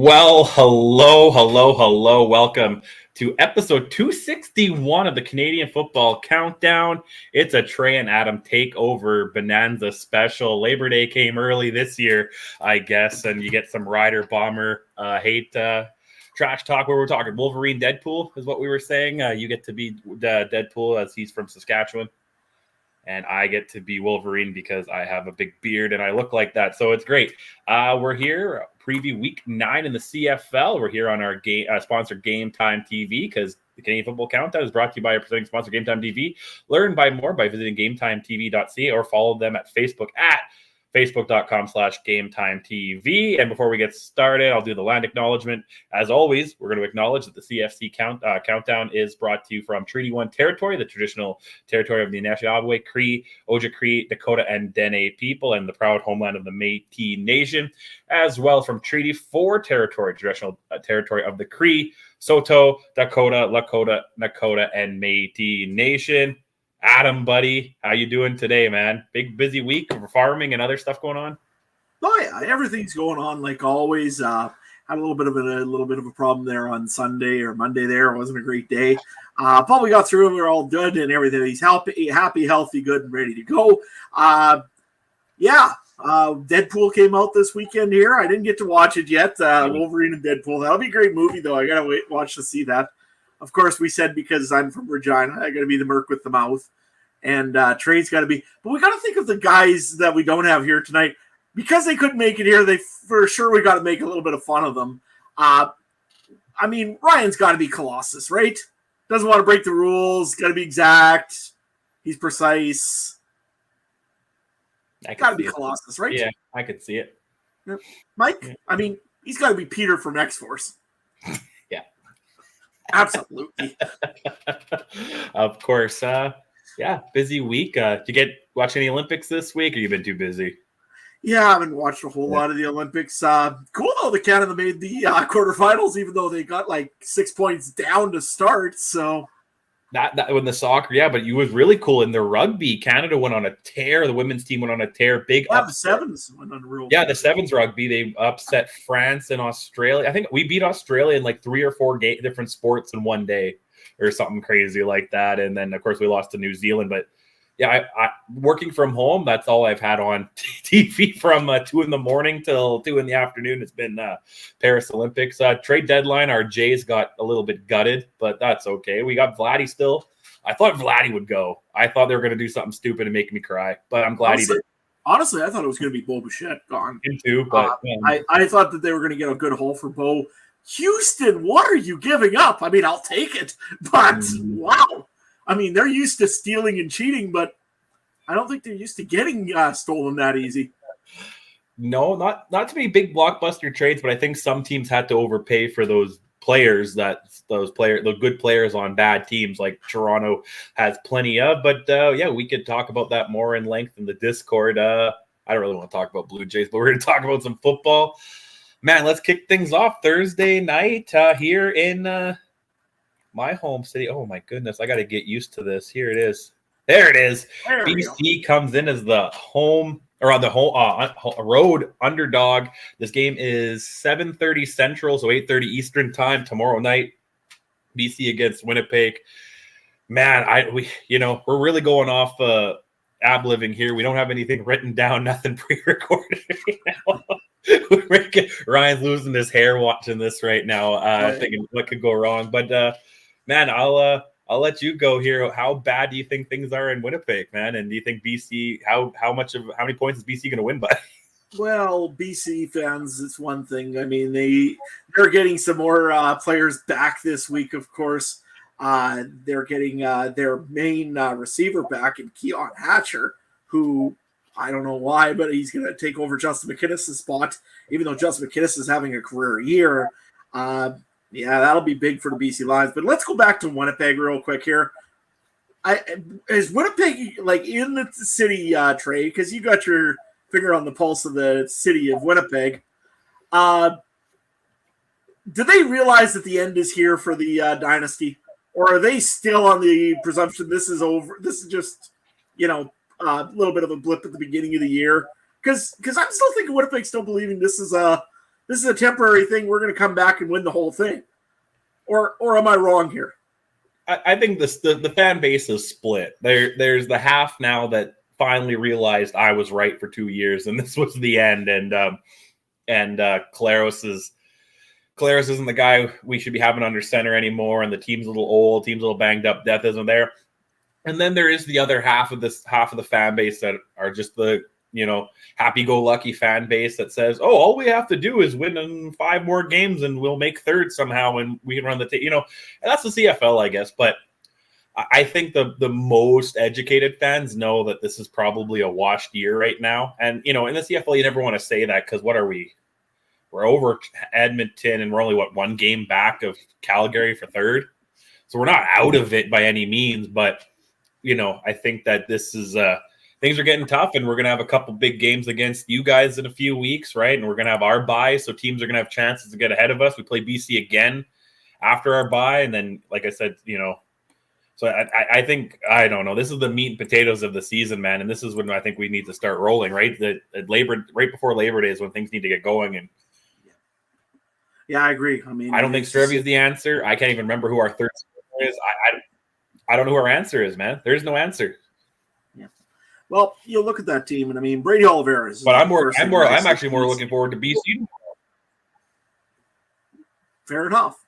Well, hello. Welcome to episode 261 of the Canadian Football Countdown. It's a Trey and Adam takeover bonanza special. Labor Day came early this year, I guess, and you get some Rider Bomber hate trash talk where we're talking Wolverine Deadpool is what we were saying. You get to be Deadpool as he's from Saskatchewan. And I get to be Wolverine because I have a big beard and I look like that. So it's great. We're here, preview week 9 in the CFL. We're here on our sponsor Game Time TV because the Canadian Football Countdown is brought to you by our presenting sponsor Game Time TV. Learn by more by visiting GameTimeTV.ca or follow them at Facebook at Facebook.com/GameTimeTV. And before we get started, I'll do the land acknowledgement. As always, we're going to acknowledge that the CFC countdown is brought to you from Treaty 1 territory, the traditional territory of the Anishinaabe, Cree, Ojibwe, Dakota, and Dene people, and the proud homeland of the Métis Nation, as well from Treaty 4 territory, traditional territory of the Cree, Saulteaux, Dakota, Lakota, Nakota, and Métis Nation. Adam, buddy, how you doing today, man? Big busy week for farming and other stuff going on. Oh yeah, everything's going on like always. Had a little bit of a problem there on Sunday or Monday. There it wasn't a great day, but we got through it. We're all good and everything. He's happy, healthy, good, and ready to go. Deadpool came out this weekend here. I didn't get to watch it yet. Wolverine and Deadpool. That'll be a great movie though. I gotta watch to see that. Of course, we said because I'm from Regina, I got to be the merc with the mouth. And Trey's got to be. But we got to think of the guys that we don't have here tonight. Because they couldn't make it here, we got to make a little bit of fun of them. Ryan's got to be Colossus, right? Doesn't want to break the rules. Got to be exact. He's precise. Got to be Colossus, right? Yeah, I could see it. Mike, yeah. He's got to be Peter from X-Force. Absolutely. Of course. Busy week. Did you watch any Olympics this week, or you been too busy? Yeah, I haven't watched a whole lot of the Olympics. Cool though that Canada made the quarterfinals, even though they got like 6 points down to start. So that when the soccer, but it was really cool in the rugby. Canada went on a tear. The women's team went on a tear. Big upset. The sevens went on a real. Yeah, the sevens rugby. They upset France and Australia. I think we beat Australia in like 3 or 4 different sports in one day, or something crazy like that. And then of course we lost to New Zealand. But yeah, I working from home. That's all I've had on TV from 2 in the morning till 2 in the afternoon. It's been Paris Olympics trade deadline. Our Jays got a little bit gutted, but that's okay. We got Vladdy still. I thought Vladdy would go. I thought they were going to do something stupid and make me cry, but I'm glad he did. Honestly, I thought it was going to be Bo Bichette gone. Me too, but I thought that they were going to get a good haul for Bo. Houston, what are you giving up? I'll take it, but wow. They're used to stealing and cheating, but I don't think they're used to getting stolen that easy. No, not to be big blockbuster trades, but I think some teams had to overpay for those players the good players on bad teams like Toronto has plenty of. But we could talk about that more in length in the Discord. I don't really want to talk about Blue Jays, but we're going to talk about some football. Man, let's kick things off Thursday night here in my home city. Oh my goodness, I got to get used to this. Here it is. There it is. BC comes in as the home or on the road underdog. This game is 7:30 Central, so 8:30 Eastern time tomorrow night. BC against Winnipeg. Man, we're really going off ab living here. We don't have anything written down, nothing pre-recorded right now. Ryan's losing his hair watching this right now, thinking what could go wrong. But man, I'll let you go here. How bad do you think things are in Winnipeg, man? And do you think BC? How many points is BC going to win by? Well, BC fans, it's one thing. They're getting some more players back this week. Of course, they're getting their main receiver back in Keon Hatcher, who I don't know why, but he's going to take over Justin McInnes' spot, even though Justin McInnes is having a career year. That'll be big for the BC Lions. But let's go back to Winnipeg real quick here. Is Winnipeg in the city, Trey? Because you got your finger on the pulse of the city of Winnipeg. Do they realize that the end is here for the dynasty, or are they still on the presumption this is over? This is just a little bit of a blip at the beginning of the year. Because I'm still thinking Winnipeg's still believing this is a this is a temporary thing. We're going to come back and win the whole thing. Or am I wrong here? I think the fan base is split. There's the half now that finally realized I was right for 2 years and this was the end. And Claros isn't the guy we should be having under center anymore. And the team's a little old, team's a little banged up. Depth isn't there. And then there is the other half of the fan base that are just the happy-go-lucky fan base that says, "Oh, all we have to do is win in 5 more games, and we'll make third somehow, and we can run the team." And that's the CFL, I guess. But I think the most educated fans know that this is probably a washed year right now. And in the CFL, you never want to say that because what are we? We're over Edmonton, and we're only 1 game back of Calgary for third, so we're not out of it by any means. But I think that this is things are getting tough, and we're going to have a couple big games against you guys in a few weeks, right? And we're going to have our bye, so teams are going to have chances to get ahead of us. We play BC again after our bye, and then, like I said, so I think, I don't know, this is the meat and potatoes of the season, man, and this is when I think we need to start rolling, right? Right before Labor Day is when things need to get going, and yeah, I agree. I mean, I don't think Stravy is the answer. I can't even remember who our third is. I don't know who our answer is, man. There is no answer. Yeah. Well, you look at that team, and I mean, Brady Oliveira is. But I'm actually more looking forward to BC. Fair enough.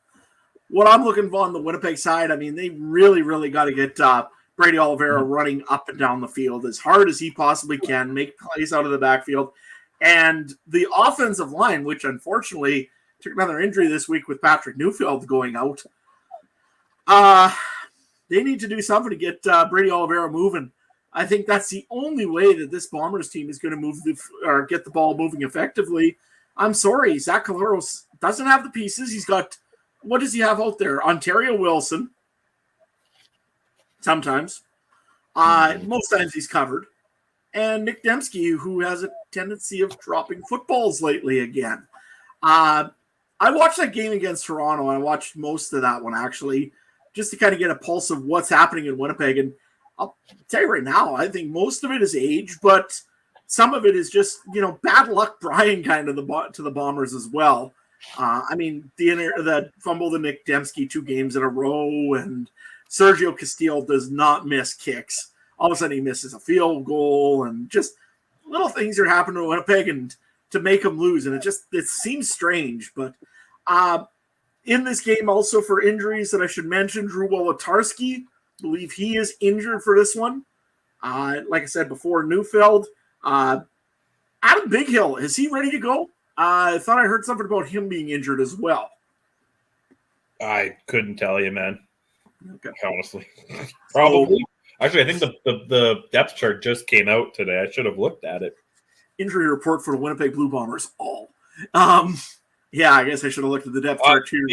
What I'm looking for on the Winnipeg side, I mean, they really, really got to get Brady Oliveira running up and down the field as hard as he possibly can, make plays out of the backfield, and the offensive line, which unfortunately took another injury this week with Patrick Neufeld going out. They need to do something to get Brady Oliveira moving. I think that's the only way that this Bombers team is going to move or get the ball moving effectively. I'm sorry, Zach Collaros doesn't have the pieces. He's got, what does he have out there? Ontario Wilson. Sometimes. Most times he's covered. And Nick Dembski, who has a tendency of dropping footballs lately again. I watched that game against Toronto. I watched most of that one, actually, just to kind of get a pulse of what's happening in Winnipeg. And I'll tell you right now, I think most of it is age, but some of it is just, bad luck Brian kind of to the Bombers as well. I mean, the fumble to Nick Dembski 2 games in a row, and Sergio Castillo does not miss kicks. All of a sudden he misses a field goal, and just little things are happening to Winnipeg and to make them lose. And it seems strange, but in this game also for injuries that I should mention, Drew Wolotarski, believe he is injured for this one. Like I said before, Neufeld. Adam Bighill, is he ready to go? I thought I heard something about him being injured as well. I couldn't tell you, man. Okay. Honestly. Probably. Actually, I think the depth chart just came out today. I should have looked at it. Injury report for the Winnipeg Blue Bombers. Yeah, I guess I should have looked at the depth chart too.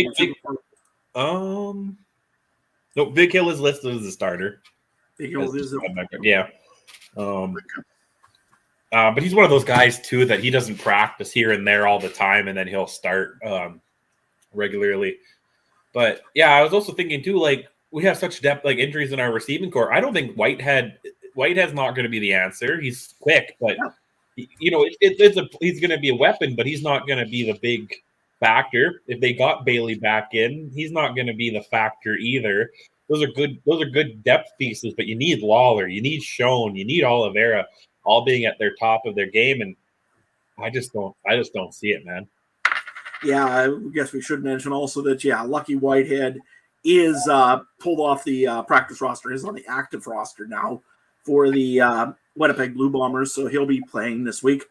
No, Big Hill is listed as a starter. Big Hill is yeah. But he's one of those guys too that he doesn't practice here and there all the time, and then he'll start regularly. But yeah, I was also thinking too, like, we have such depth, like injuries in our receiving core. I don't think Whitehead's not going to be the answer. He's quick, but he's going to be a weapon, but he's not going to be the big factor. If they got Bailey back in, he's not going to be the factor either. Those are good depth pieces, but you need Lawler, you need Schoen, you need Oliveira, all being at their top of their game, and I just don't see it, man. Yeah, I guess we should mention also that Lucky Whitehead is pulled off the practice roster, is on the active roster now for the Winnipeg Blue Bombers, so he'll be playing this week.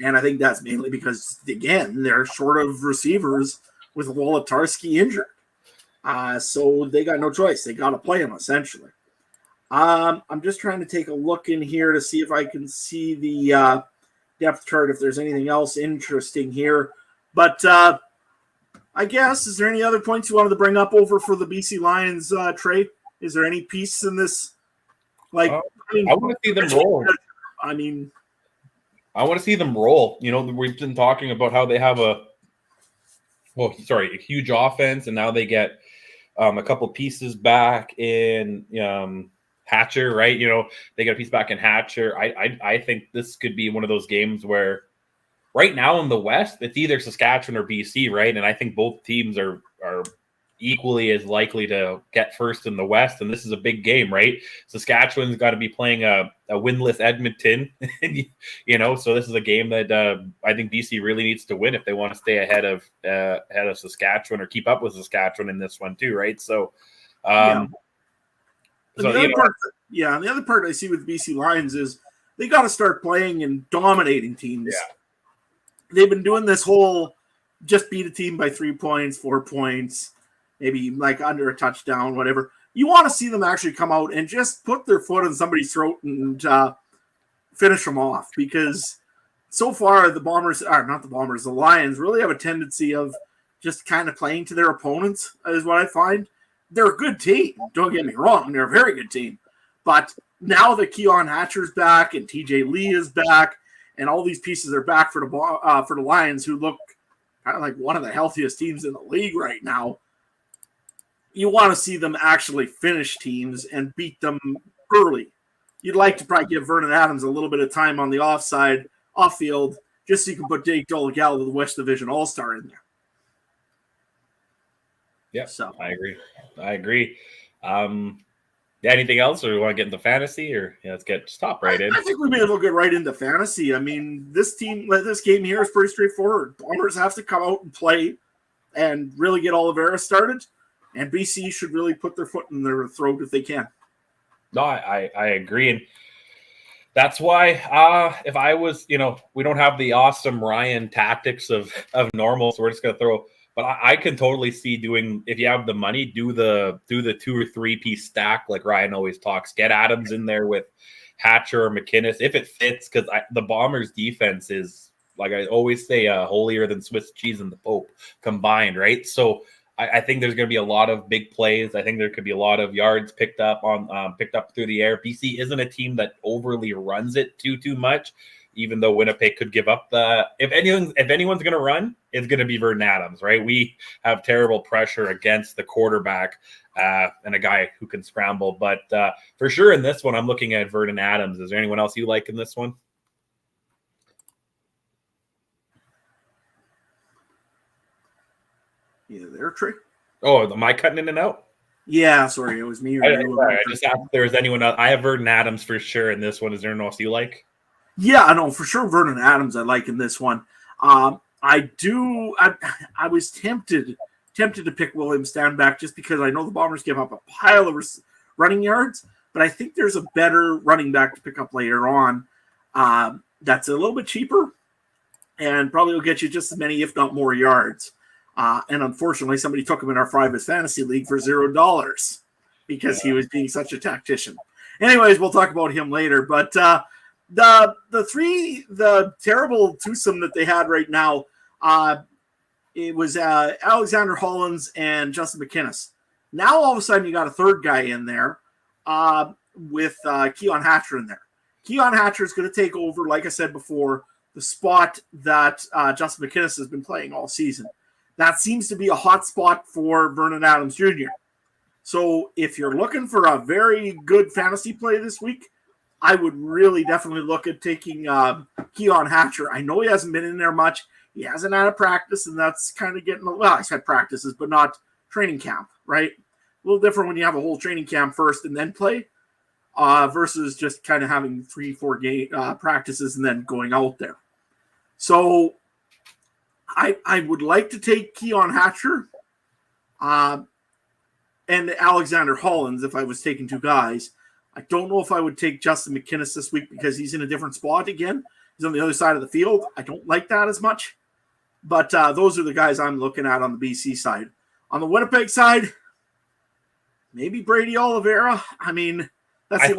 And I think that's mainly because, again, they're short of receivers with Wolotarski injured. So they got no choice. They got to play him, essentially. I'm just trying to take a look in here to see if I can see the depth chart, if there's anything else interesting here. But I guess, is there any other points you wanted to bring up over for the BC Lions, Trey? Is there any piece in this? I want to see them roll. I want to see them roll. We've been talking about how they have a huge offense, and now they get a couple pieces back in Hatcher, right? They get a piece back in Hatcher. I think this could be one of those games where right now in the West, it's either Saskatchewan or BC, right? And I think both teams are equally as likely to get first in the West. And this is a big game, right? Saskatchewan's got to be playing a winless Edmonton, so this is a game that I think BC really needs to win if they want to stay ahead of Saskatchewan or keep up with Saskatchewan in this one too, right? So, And the other part I see with BC Lions is they got to start playing and dominating teams. Yeah. They've been doing this whole just beat a team by 3 points, 4 points, maybe like under a touchdown, whatever. You want to see them actually come out and just put their foot on somebody's throat and finish them off, because so far the Lions really have a tendency of just kind of playing to their opponents, is what I find. They're a good team. Don't get me wrong. They're a very good team. But now that Keon Hatcher's back and TJ Lee is back and all these pieces are back for the Lions, who look kind of like one of the healthiest teams in the league right now, you want to see them actually finish teams and beat them early. You'd like to probably give Vernon Adams a little bit of time on the off field, just so you can put Jake Dolegala, the West Division All-Star, in there. Yeah, so I agree. Anything else, or we want to get into fantasy, or let's stop right in? I think we may as well get right into fantasy. I mean, this game here is pretty straightforward. Bombers have to come out and play and really get Oliveira started, and BC should really put their foot in their throat if they can. No, I agree, and that's why if I was, we don't have the awesome Ryan tactics of normal, so we're just going to throw. But I can totally see doing, if you have the money, do the 2 or 3 piece stack like Ryan always talks. Get Adams in there with Hatcher or McInnes if it fits, because the Bombers' defense is, like I always say, holier than Swiss cheese and the Pope combined, right? So I think there's going to be a lot of big plays. I think there could be a lot of yards picked up through the air. BC isn't a team that overly runs it too much, even though Winnipeg could give up if anyone's going to run, it's going to be Vernon Adams, right? We have terrible pressure against the quarterback and a guy who can scramble. But for sure in this one, I'm looking at Vernon Adams. Is there anyone else you like in this one? Yeah, there, Trey. Oh, am I cutting in and out? Yeah, sorry, it was me. I just asked if there was anyone else. I have Vernon Adams for sure in this one. Is there anyone else you like? Yeah, I know for sure. Vernon Adams, I like in this one. I was tempted to pick William Stanback just because I know the Bombers give up a pile of running yards, but I think there's a better running back to pick up later on. That's a little bit cheaper and probably will get you just as many, if not more, yards. And unfortunately, somebody took him in our private fantasy league for $0 because he was being such a tactician. Anyways, we'll talk about him later. But the terrible twosome that they had right now, it was Alexander Hollins and Justin McInnes. Now all of a sudden you got a third guy in there with Keon Hatcher in there. Keon Hatcher is going to take over, like I said before, the spot that Justin McInnes has been playing all season. That seems to be a hot spot for Vernon Adams Jr. So if you're looking for a very good fantasy play this week, I would really definitely look at taking Keon Hatcher. I know he hasn't been in there much. He hasn't had a practice, and that's kind of getting – well, he's had practices, but not training camp, right? A little different when you have a whole training camp first and then play versus just kind of having 3-4 practices and then going out there. So I would like to take Keon Hatcher and Alexander Hollins if I was taking 2 guys. I don't know if I would take Justin McInnes this week because he's in a different spot again. He's on the other side of the field. I don't like that as much. But those are the guys I'm looking at on the BC side. On the Winnipeg side, maybe Brady Oliveira. I mean, I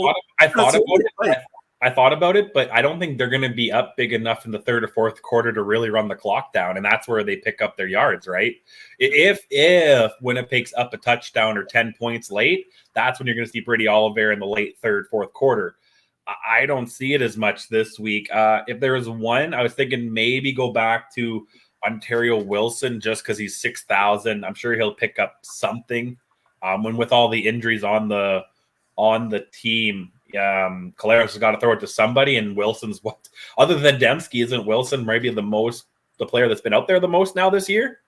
thought about it, but I don't think they're going to be up big enough in the third or fourth quarter to really run the clock down, and that's where they pick up their yards, right? If Winnipeg's up a touchdown or 10 points late, that's when you're going to see Brady Oliveira in the late third, fourth quarter. I don't see it as much this week. If there was one, I was thinking maybe go back to Ontario Wilson just because he's 6,000. I'm sure he'll pick up something. When with all the injuries on the team, Collaros has got to throw it to somebody, and Wilson's what? Other than Dembski, isn't Wilson maybe the player that's been out there the most now this year?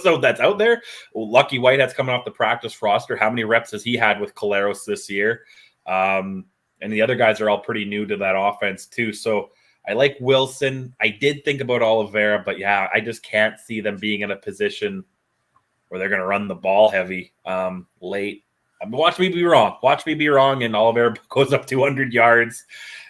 So that's out there. Well, Lucky Whitehead's coming off the practice roster. How many reps has he had with Collaros this year? And the other guys are all pretty new to that offense too. So I like Wilson. I did think about Oliveira, but yeah, I just can't see them being in a position where they're going to run the ball heavy late. Watch me be wrong. Watch me be wrong, and Oliveira goes up 200 yards,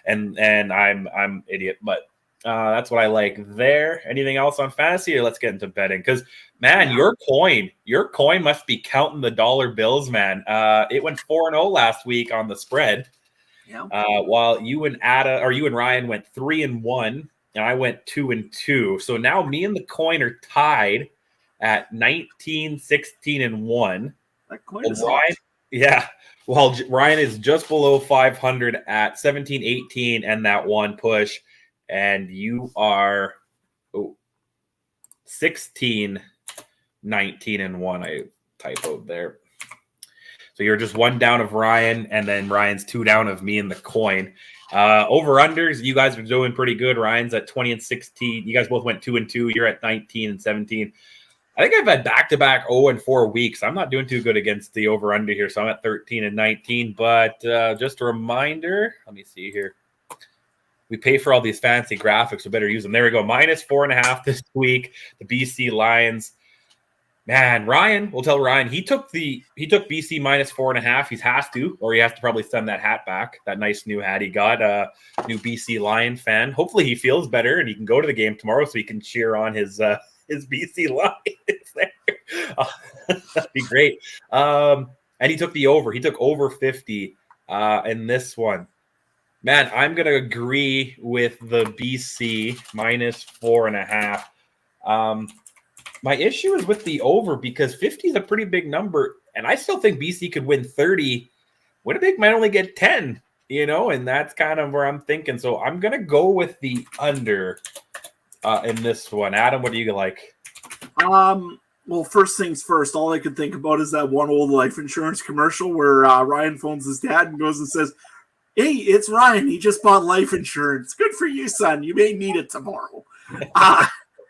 and I'm idiot. But that's what I like there. Anything else on fantasy, or let's get into betting? Because man, your coin must be counting the dollar bills, man. It went 4-0 last week on the spread. Yeah. While you and Ryan went 3-1, and I went 2-2. So now me and the coin are tied at 19, 16, and 1. That coin is Ryan, yeah. Well, Ryan is just below 500 at 17, 18, and that one push. And you are 16, 19, and 1. I typoed there. So you're just one down of Ryan, and then Ryan's 2 down of me and the coin. Over-unders, you guys are doing pretty good. Ryan's at 20 and 16. You guys both went 2-2. You're at 19 and 17. I think I've had back-to-back 0-4 weeks. I'm not doing too good against the over-under here, so I'm at 13 and 19. But just a reminder, let me see here. We pay for all these fancy graphics. We better use them. There we go. -4.5 this week. The BC Lions. Man, Ryan, we'll tell Ryan, he took BC -4.5. He has to probably send that hat back. That nice new hat he got. New BC Lion fan. Hopefully he feels better and he can go to the game tomorrow so he can cheer on his BC Lions there. That'd be great. And he took the over. He took over 50 in this one. Man, I'm going to agree with the BC -4.5. My issue is with the over because 50 is a pretty big number, and I still think BC could win 30. Winnipeg might only get 10, and that's kind of where I'm thinking. So I'm going to go with the under in this one. Adam, what do you like? Well, first things first, all I could think about is that one old life insurance commercial where Ryan phones his dad and goes and says, "Hey, it's Ryan. He just bought life insurance. Good for you, son. You may need it tomorrow."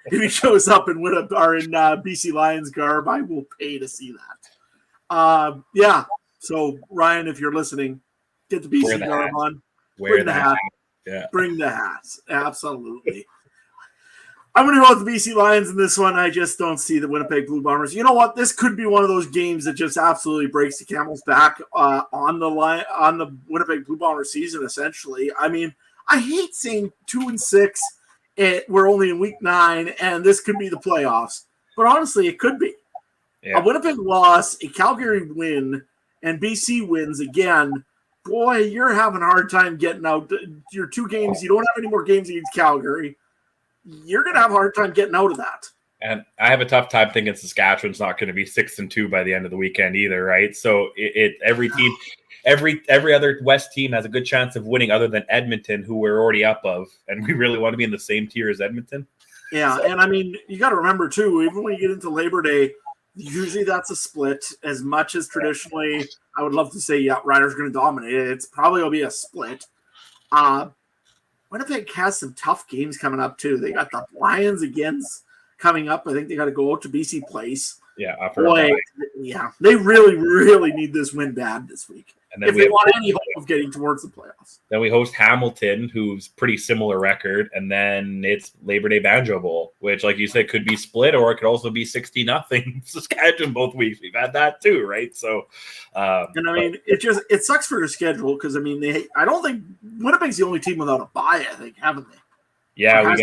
If he shows up in BC Lions garb, I will pay to see that. Yeah. So, Ryan, if you're listening, get the BC garb on. Bring the hat. Yeah. Bring the hats. Absolutely. I'm going to go with the BC Lions in this one. I just don't see the Winnipeg Blue Bombers. You know what? This could be one of those games that just absolutely breaks the camel's back on the Winnipeg Blue Bombers season, essentially. I mean, I hate saying 2-6. We're only in week 9, and this could be the playoffs. But honestly, it could be. Yeah. A Winnipeg loss, a Calgary win, and BC wins again. Boy, you're having a hard time getting out. Your 2 games, you don't have any more games against Calgary. You're going to have a hard time getting out of that. And I have a tough time thinking Saskatchewan's not going to be 6-2 by the end of the weekend either, right? So every team, every other West team has a good chance of winning other than Edmonton, who we're already up of, and we really want to be in the same tier as Edmonton. Yeah, and I mean, you got to remember too, even when you get into Labor Day, usually that's a split. As much as traditionally, I would love to say, yeah, Riders going to dominate it. It's probably going to be a split. Winnipeg has some tough games coming up too. They got the Lions against coming up. I think they got to go out to BC Place. Yeah, they really, really need this win bad this week. And then if they want any hope of getting towards the playoffs. Then we host Hamilton, who's pretty similar record, and then it's Labor Day Banjo Bowl, which, like you said, could be split or it could also be 60-0 Saskatchewan both weeks. We've had that too, right? So, and I mean, it sucks for their schedule because I mean, I don't think Winnipeg's the only team without a bye. I think, haven't they? Yeah,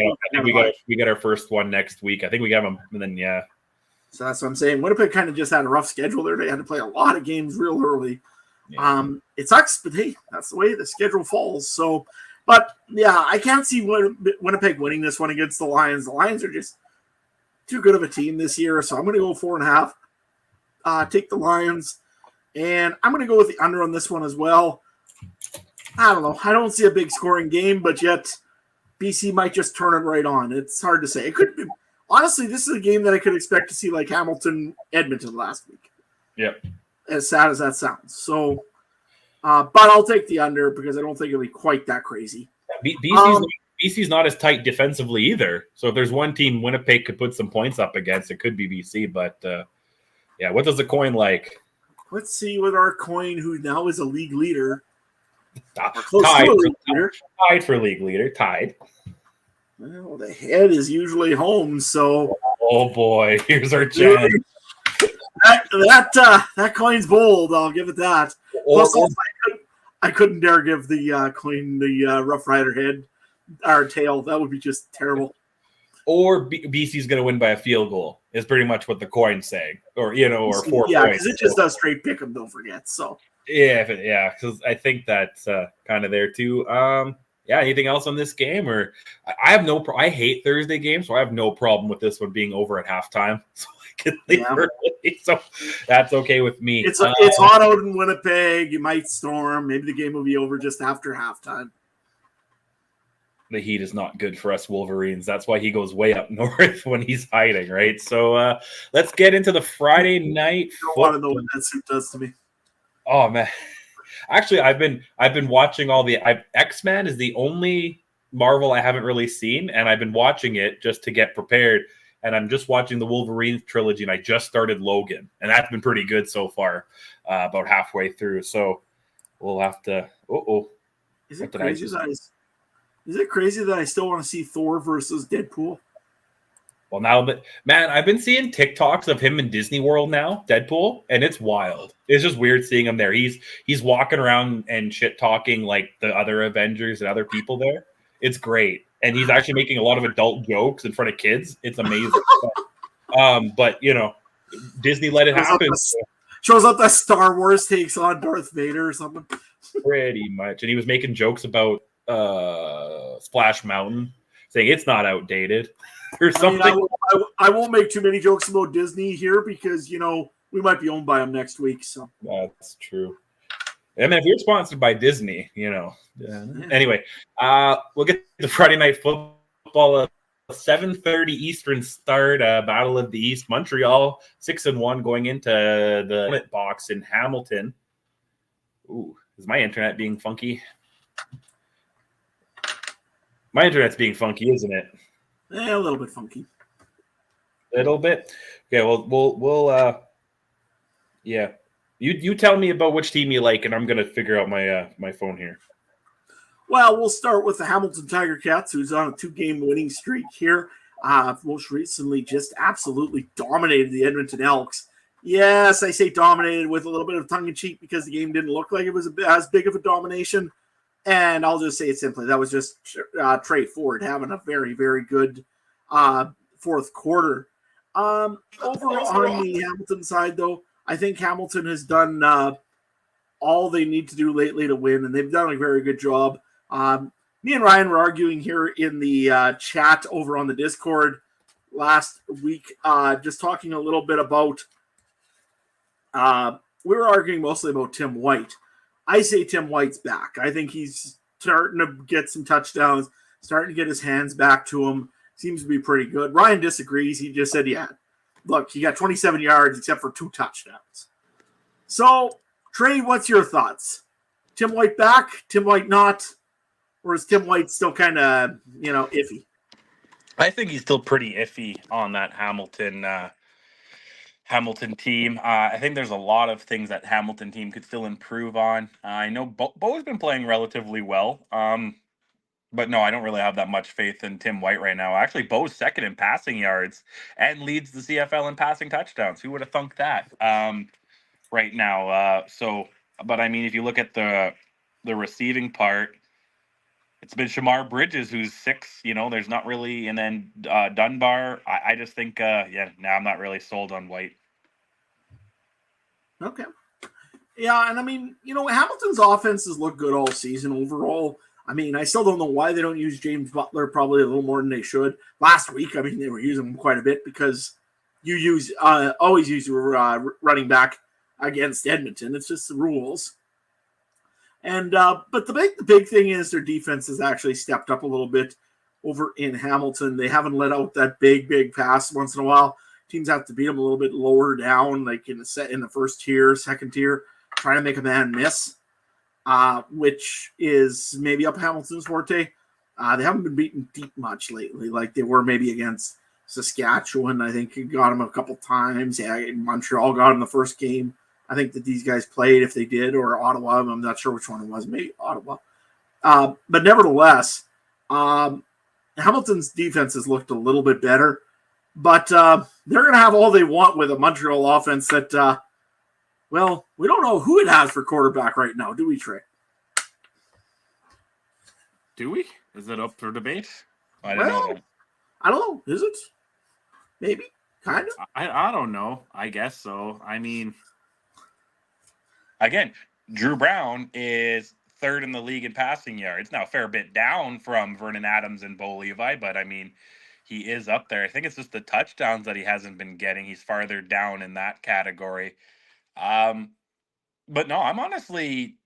we got our first one next week. I think we got them, and then yeah. So that's what I'm saying. Winnipeg kind of just had a rough schedule there. They had to play a lot of games real early. Yeah. It sucks, but hey, that's the way the schedule falls. So, but yeah, I can't see Winnipeg winning this one against the Lions. The Lions are just too good of a team this year, so I'm going to go 4.5. Take the Lions, and I'm going to go with the under on this one as well. I don't know. I don't see a big scoring game, but yet BC might just turn it right on. It's hard to say. It could be. Honestly, this is a game that I could expect to see like Hamilton, Edmonton last week. Yep. As sad as that sounds. So, But I'll take the under because I don't think it'll be quite that crazy. BC's not as tight defensively either. So if there's one team Winnipeg could put some points up against, it could be BC. But what does the coin like? Let's see what our coin, who now is a league leader, tied for league leader, tied. Well, the head is usually home, so. Oh boy, here's our chance. That coin's bold. I'll give it that. Plus, I couldn't dare give the coin the Rough Rider head or tail. That would be just terrible. Or BC's going to win by a field goal is pretty much what the coin's saying, or 4 points. Yeah, because it just does straight pick 'em. Don't forget. So. Yeah, because I think that's kind of there too. Anything else on this game? Or I have no. I hate Thursday games, so I have no problem with this one being over at halftime. So I can leave early. So that's okay with me. It's hot out in Winnipeg. You might storm. Maybe the game will be over just after halftime. The heat is not good for us Wolverines. That's why he goes way up north when he's hiding, right? So let's get into the Friday night. I don't want to know what that suit does to me. Oh man. Actually, I've been watching all the X-Men is the only Marvel I haven't really seen, and I've been watching it just to get prepared. And I'm just watching the Wolverine trilogy, and I just started Logan, and that's been pretty good so far, about halfway through. So we'll have to. Is it crazy that I still want to see Thor versus Deadpool? Well, now that I've been seeing TikToks of him in Disney World now, Deadpool, and it's wild. It's just weird seeing him there. He's walking around and shit talking like the other Avengers and other people there. It's great, and he's actually making a lot of adult jokes in front of kids. It's amazing. But Disney let it happen. Shows up that Star Wars takes on Darth Vader or something. Pretty much, and he was making jokes about Splash Mountain, saying it's not outdated. Or something. I won't make too many jokes about Disney here because we might be owned by them next week. So that's true. I mean, if you're sponsored by Disney, Anyway, we'll get to Friday night football. 7:30 Eastern start. Battle of the East. Montreal 6-1 going into the limit box in Hamilton. Ooh, is my internet being funky? My internet's being funky, isn't it? A little bit funky. A little bit. Okay. We'll You tell me about which team you like, and I'm gonna figure out my phone here. Well, we'll start with the Hamilton Tiger Cats, who's on a 2-game winning streak here. Most recently, just absolutely dominated the Edmonton Elks. Yes, I say dominated with a little bit of tongue-in-cheek because the game didn't look like it was as big of a domination. And I'll just say it simply. That was just Trey Ford having a very, very good fourth quarter. Over on the Hamilton side, though, I think Hamilton has done all they need to do lately to win, and they've done a very good job. Me and Ryan were arguing here in the chat over on the Discord last week, just talking a little bit about we were arguing mostly about Tim White. I say Tim White's back. I think he's starting to get some touchdowns, starting to get his hands back to him. Seems to be pretty good. Ryan disagrees. He just said, look, he got 27 yards except for 2 touchdowns. So, Trey, what's your thoughts? Tim White back? Tim White not? Or is Tim White still kind of, iffy? I think he's still pretty iffy on that Hamilton team. I think there's a lot of things that Hamilton team could still improve on. I know Bo's been playing relatively well. But no, I don't really have that much faith in Tim White right now. Actually, Bo's second in passing yards and leads the CFL in passing touchdowns. Who would have thunk that right now? But I mean, if you look at the receiving part, it's been Shamar Bridges, who's 6. There's not really, and then Dunbar. I just think, I'm not really sold on White. Okay. Yeah, and I mean, Hamilton's offenses look good all season overall. I mean, I still don't know why they don't use James Butler probably a little more than they should. Last week, I mean, they were using him quite a bit because you always use your running back against Edmonton. It's just the rules. And but the big thing is their defense has actually stepped up a little bit over in Hamilton. They haven't let out that big pass once in a while. Teams have to beat them a little bit lower down, like in the first tier, second tier, trying to make a man miss. which is maybe up Hamilton's forte. They haven't been beaten deep much lately, like they were maybe against Saskatchewan. I think got them a couple times. Yeah, Montreal got them the first game. I think that these guys played, if they did, or Ottawa. I'm not sure which one it was. Maybe Ottawa. But nevertheless, Hamilton's defense has looked a little bit better. But they're going to have all they want with a Montreal offense that, well, we don't know who it has for quarterback right now, do we, Trey? Do we? Is it up for debate? I don't know. I don't know. Is it? Maybe. Kind of. I don't know. I guess so. I mean, again, Drew Brown is third in the league in passing yards. Now, a fair bit down from Vernon Adams and Bo Levi, but I mean, he is up there. I think it's just the touchdowns that he hasn't been getting. He's farther down in that category. But no, I'm honestly...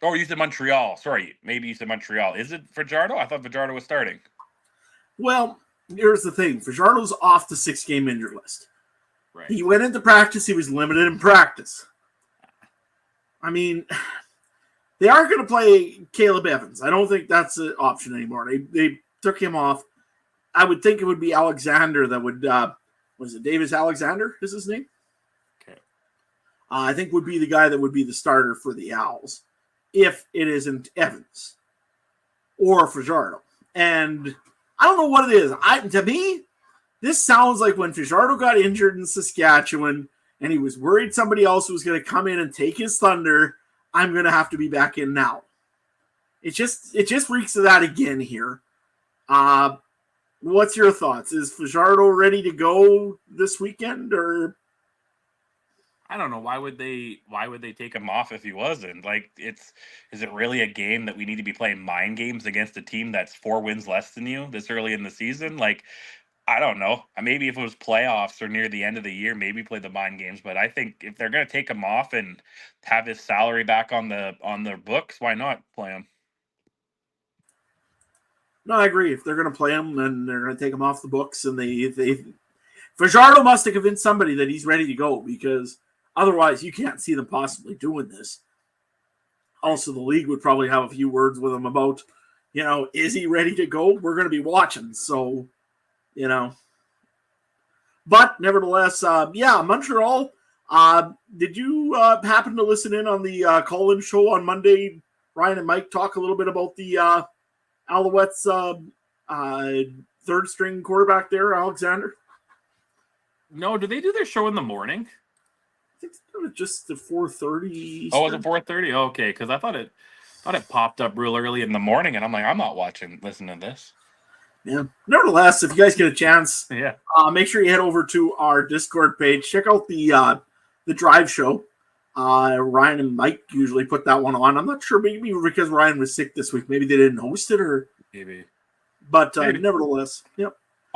Oh, you said Montreal. Sorry, maybe you said Montreal. Is it Fajardo? I thought Fajardo was starting. Well, here's the thing. Fajardo's off the 6-game injured list. Right. He went into practice. He was limited in practice. I mean, they are going to play Caleb Evans. I don't think that's an option anymore. They took him off. I would think it would be Alexander that would, was it Davis Alexander is his name? Okay. I think would be the guy that would be the starter for the Owls if it isn't Evans or Fajardo. And I don't know what it is. To me, this sounds like when Fajardo got injured in Saskatchewan and he was worried somebody else was going to come in and take his thunder. I'm going to have to be back in now. It just reeks of that again here. What's your thoughts? Is Fajardo ready to go this weekend, or? I don't know. Why would they take him off if he wasn't? Like, is it really a game that we need to be playing mind games against a team that's 4 wins less than you this early in the season? Like, I don't know. Maybe if it was playoffs or near the end of the year, maybe play the mind games. But I think if they're going to take him off and have his salary back on the books, why not play him? No, I agree. If they're going to play him, then they're going to take him off the books, and they Fajardo must have convinced somebody that he's ready to go, because otherwise you can't see them possibly doing this. Also, the league would probably have a few words with him about, is he ready to go? We're going to be watching, so, But nevertheless, Montreal. Did you happen to listen in on the call-in show on Monday? Ryan and Mike talk a little bit about the Alouettes' third-string quarterback there, Alexander? No, do they do their show in the morning? I think it was just the 4:30. Oh, was it 4:30? Oh, okay, because I thought it popped up real early in the morning, and I'm like, I'm not listening to this. Yeah. Nevertheless, if you guys get a chance, yeah, make sure you head over to our Discord page. Check out the drive show. Ryan and Mike usually put that one on. I'm not sure, maybe because Ryan was sick this week. Maybe they didn't host it, or maybe. But nevertheless, yep.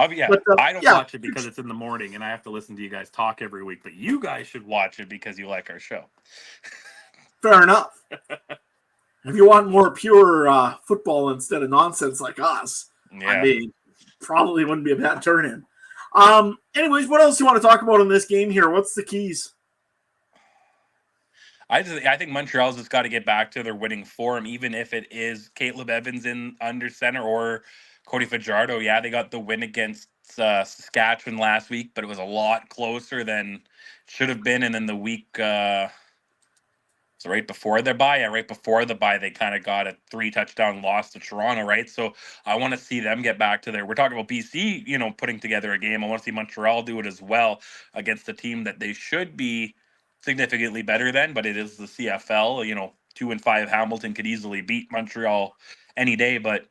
Yeah, but, I don't watch it because it's in the morning and I have to listen to you guys talk every week. But you guys should watch it because you like our show. Fair enough. If you want more pure football instead of nonsense like us, I mean, probably wouldn't be a bad turn-in. Anyways, what else do you want to talk about in this game here? What's the keys? I think Montreal's just got to get back to their winning form, even if it is Caleb Evans in under center or Cody Fajardo. Yeah, they got the win against Saskatchewan last week, but it was a lot closer than should have been. And then the week, so right before the bye, they kind of got a 3-touchdown loss to Toronto, right? So I want to see them get back to there. We're talking about BC, putting together a game. I want to see Montreal do it as well against a team that they should be significantly better than, but it is the CFL. 2-5 Hamilton could easily beat Montreal any day, but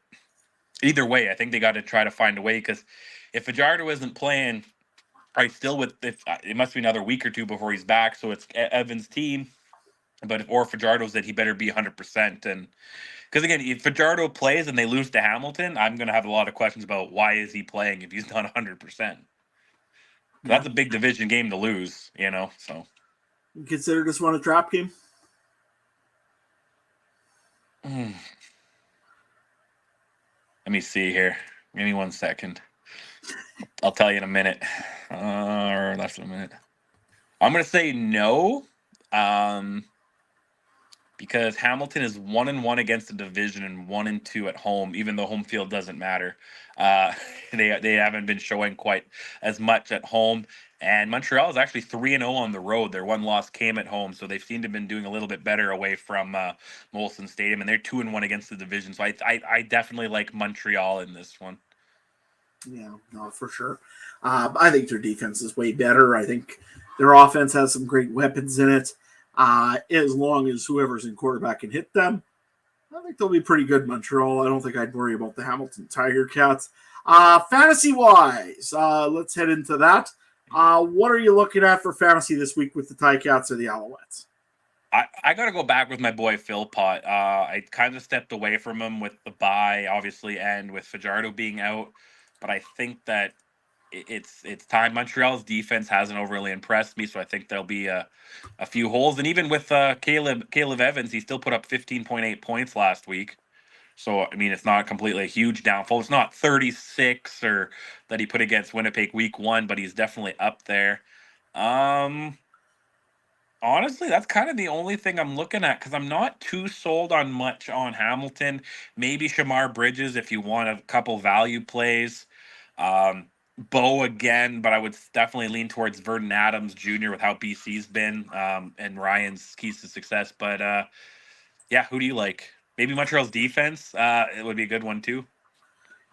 either way, I think they got to try to find a way, because if Fajardo isn't playing, it must be another week or two before he's back. So it's Evans' team, but if Fajardo's that he better be 100%. And because again, if Fajardo plays and they lose to Hamilton, I'm going to have a lot of questions about why is he playing if he's not 100%. That's a big division game to lose, So you consider this one a trap game? Let me see here. Give me 1 second. I'll tell you in a minute. Or less than a minute. I'm going to say no. because Hamilton is 1-1 against the division and 1-2 at home, even though home field doesn't matter. Uh, they haven't been showing quite as much at home. And Montreal is actually 3-0 on the road. Their one loss came at home, so they seem to have been doing a little bit better away from Molson Stadium, and they're 2-1 against the division. So I definitely like Montreal in this one. Yeah, no, for sure. I think their defense is way better. I think their offense has some great weapons in it. As long as whoever's in quarterback can hit them, I think they'll be pretty good, Montreal. I don't think I'd worry about the Hamilton Tiger Cats. Fantasy-wise, let's head into that. What are you looking at for fantasy this week with the Ticats or the Alouettes? I got to go back with my boy Philpott. I kind of stepped away from him with the bye, obviously, and with Fajardo being out. But I think that it's time. Montreal's defense hasn't overly impressed me, so I think there'll be a few holes. And even with Caleb Evans, he still put up 15.8 points last week. So, I mean, it's not completely a huge downfall. It's not 36 or that he put against Winnipeg week 1, but he's definitely up there. Honestly, that's kind of the only thing I'm looking at because I'm not too sold on much on Hamilton. Maybe Shamar Bridges if you want a couple value plays. Bo again, but I would definitely lean towards Vernon Adams Jr. with how BC's been and Ryan's keys to success. But yeah, who do you like? Maybe Montreal's defense. It would be a good one too.